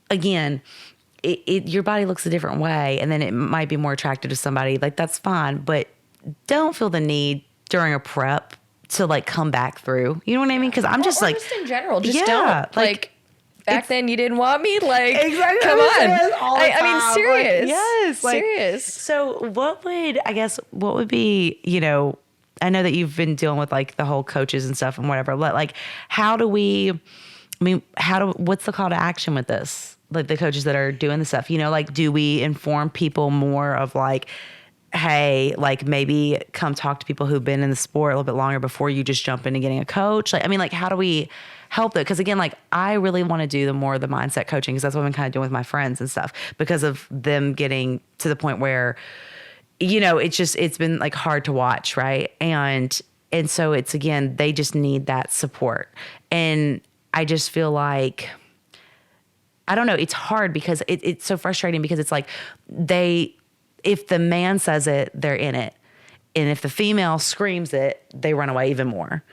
Again, your body looks a different way, and then it might be more attractive to somebody. Like, that's fine, but don't feel the need during a prep to like come back through. You know what I mean? Because I'm just or like, just in general, just don't. Like back then, you didn't want me. Like, exactly. Come on. I mean, Like, serious. yes. Like, serious. So what would be, I know that you've been dealing with like the whole coaches and stuff and whatever, but like, what's the call to action with this? Like the coaches that are doing the stuff, like, do we inform people more of like, hey, like maybe come talk to people who've been in the sport a little bit longer before you just jump into getting a coach? Like, I mean, like, how do we help it? Because again, like, I really want to do the mindset coaching, because that's what I've been kind of doing with my friends and stuff, because of them getting to the point where, it's been like hard to watch. Right. And so it's, again, they just need that support. And I just feel like, I don't know, it's hard because it's so frustrating, because it's like if the man says it, they're in it. And if the female screams it, they run away even more.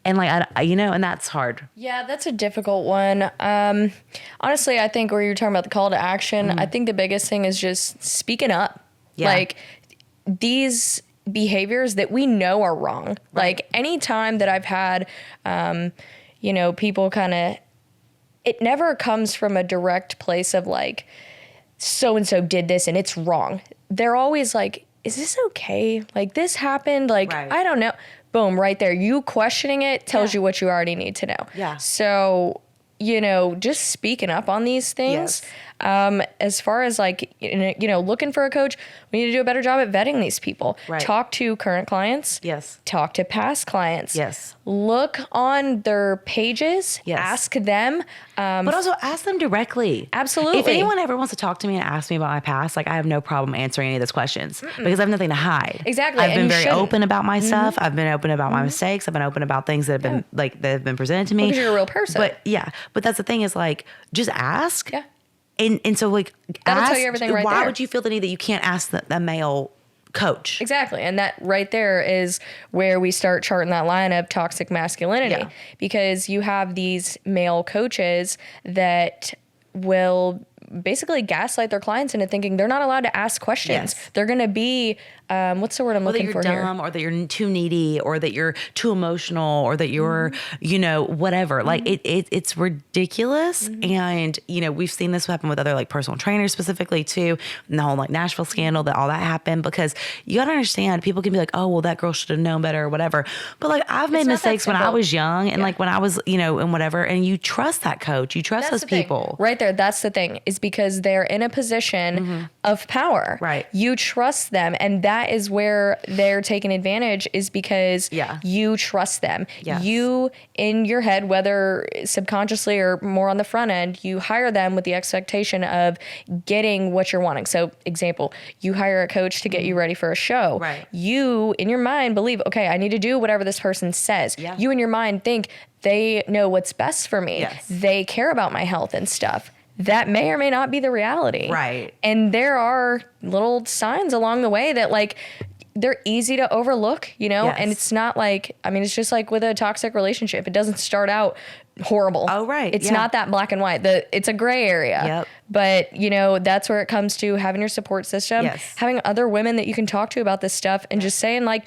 And like, and that's hard. Yeah, that's a difficult one. Honestly, I think where you're talking about the call to action, I think the biggest thing is just speaking up. Yeah. Like, these behaviors that we know are wrong. Right. Like, any time that I've had, people kind of, it never comes from a direct place of like, so-and-so did this and it's wrong. They're always like, is this okay? Like, this happened. Like, Right. I don't know. Boom, right there. You questioning it tells you what you already need to know. Yeah. So, just speaking up on these things. Yes. As far as like, looking for a coach, we need to do a better job at vetting these people. Right. Talk to current clients. Yes. Talk to past clients. Yes. Look on their pages. Yes. Ask them. But also ask them directly. Absolutely. If anyone ever wants to talk to me and ask me about my past, like, I have no problem answering any of those questions because I have nothing to hide. Exactly. I've And been you very shouldn't. open about my stuff. I've been open about my mistakes. I've been open about things that have been that have been presented to me. Because you're a real person. But that's the thing, is like, just ask. Yeah. And so like, That'll ask, tell you everything right why there. would you feel the need that you can't ask the male coach? Exactly. And that right there is where we start charting that line of toxic masculinity. Yeah. Because you have these male coaches that will basically gaslight their clients into thinking they're not allowed to ask questions. Yes. They're going to be, what's the word I'm Or that looking you're for here? dumb, or that you're too needy, or that you're too emotional, or that you're, whatever. Like, it's ridiculous. And, we've seen this happen with other like personal trainers specifically too. And the whole like Nashville scandal, that all that happened, because you got to understand, people can be like, oh, well, that girl should have known better or whatever. But like, I've made not that mistakes when I simple. was young, and like when I was, and whatever. And you trust that coach, you trust those the thing. people. Right there. That's the thing, is because they're in a position of power. Right. You trust them. And that is where they're taking advantage, is because you trust them. Yes. You, in your head, whether subconsciously or more on the front end, you hire them with the expectation of getting what you're wanting. So, example, you hire a coach to get you ready for a show. Right. You, in your mind, believe, okay, I need to do whatever this person says. Yeah. You, in your mind, think they know what's best for me. Yes. They care about my health and stuff. That may or may not be the reality. Right. And there are little signs along the way that, like, they're easy to overlook, Yes. and it's not like, I mean, it's just like with a toxic relationship. It doesn't start out horrible. Oh, right. It's Yeah. not that black and white. It's a gray area. Yep. But, that's where it comes to having your support system, Yes. having other women that you can talk to about this stuff, and just saying, like,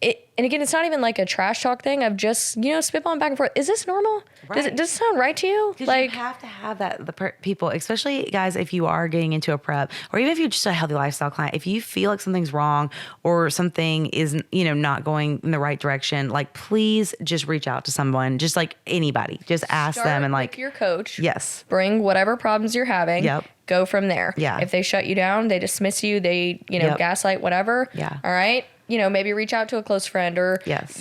and again, it's not even like a trash talk thing of just, spitballing back and forth. Is this normal? Right. Does it sound right to you? Like, you have to have that, people, especially guys, if you are getting into a prep, or even if you're just a healthy lifestyle client, if you feel like something's wrong or something is, not going in the right direction, like, please just reach out to someone, just like anybody, just ask them and like with your coach. Yes. Bring whatever problems you're having. Yep. Go from there. Yeah. If they shut you down, they dismiss you, they, Yep. gaslight, whatever. Yeah. All right. Maybe reach out to a close friend or, Yes.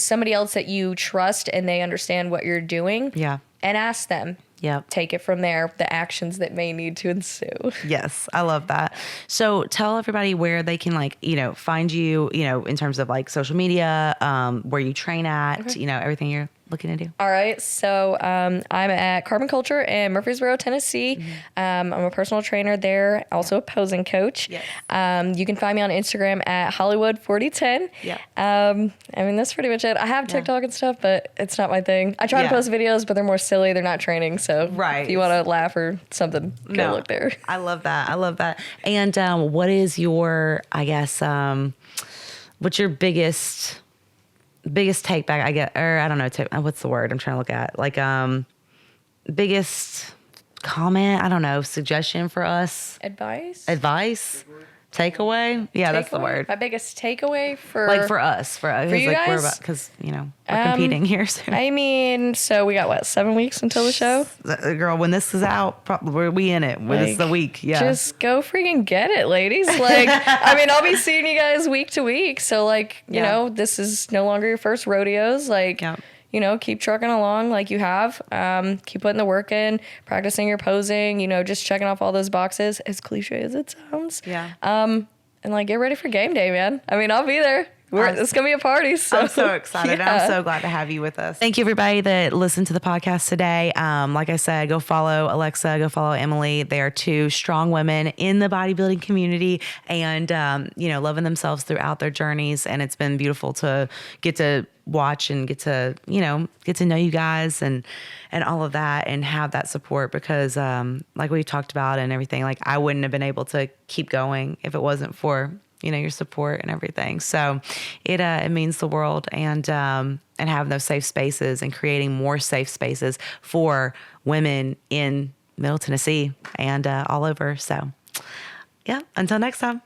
somebody else that you trust and they understand what you're doing. Yeah. And ask them. Yep. Take it from there, the actions that may need to ensue. Yes. I love that. So tell everybody where they can find you, in terms of like social media, where you train at, everything you're looking to do. All right. So I'm at Carbon Culture in Murfreesboro, Tennessee. I'm a personal trainer there, also a posing coach. Yes. You can find me on Instagram at Hollywood4010. Yeah. That's pretty much it. I have TikTok and stuff, but it's not my thing. I try to post videos, but they're more silly. They're not training. So if you want to laugh or something, go look there. I love that. And what is your, what's your biggest take back, I don't know, what's the word I'm trying to look at? Like, biggest comment, I don't know, suggestion for us? Advice? Takeaway? Yeah, that's the word. My biggest takeaway for us, you guys? because we're competing here soon. So we got 7 weeks until the show? Girl, when this is out, probably we in it. When it's the week, yeah. Just go freaking get it, ladies. I'll be seeing you guys week to week. So this is no longer your first rodeos. Keep trucking along like you have. Keep putting the work in, practicing your posing, just checking off all those boxes, as cliche as it sounds. Yeah. And get ready for game day, man. I'll be there. It's going to be a party. So. I'm so excited. Yeah. I'm so glad to have you with us. Thank you, everybody that listened to the podcast today. Like I said, go follow Alexa, go follow Emily. They are two strong women in the bodybuilding community and, loving themselves throughout their journeys. And it's been beautiful to get to watch and get to know you guys and all of that and have that support because, like we talked about and everything, like I wouldn't have been able to keep going if it wasn't for your support and everything. So it means the world and having those safe spaces and creating more safe spaces for women in Middle Tennessee and all over. So yeah, until next time.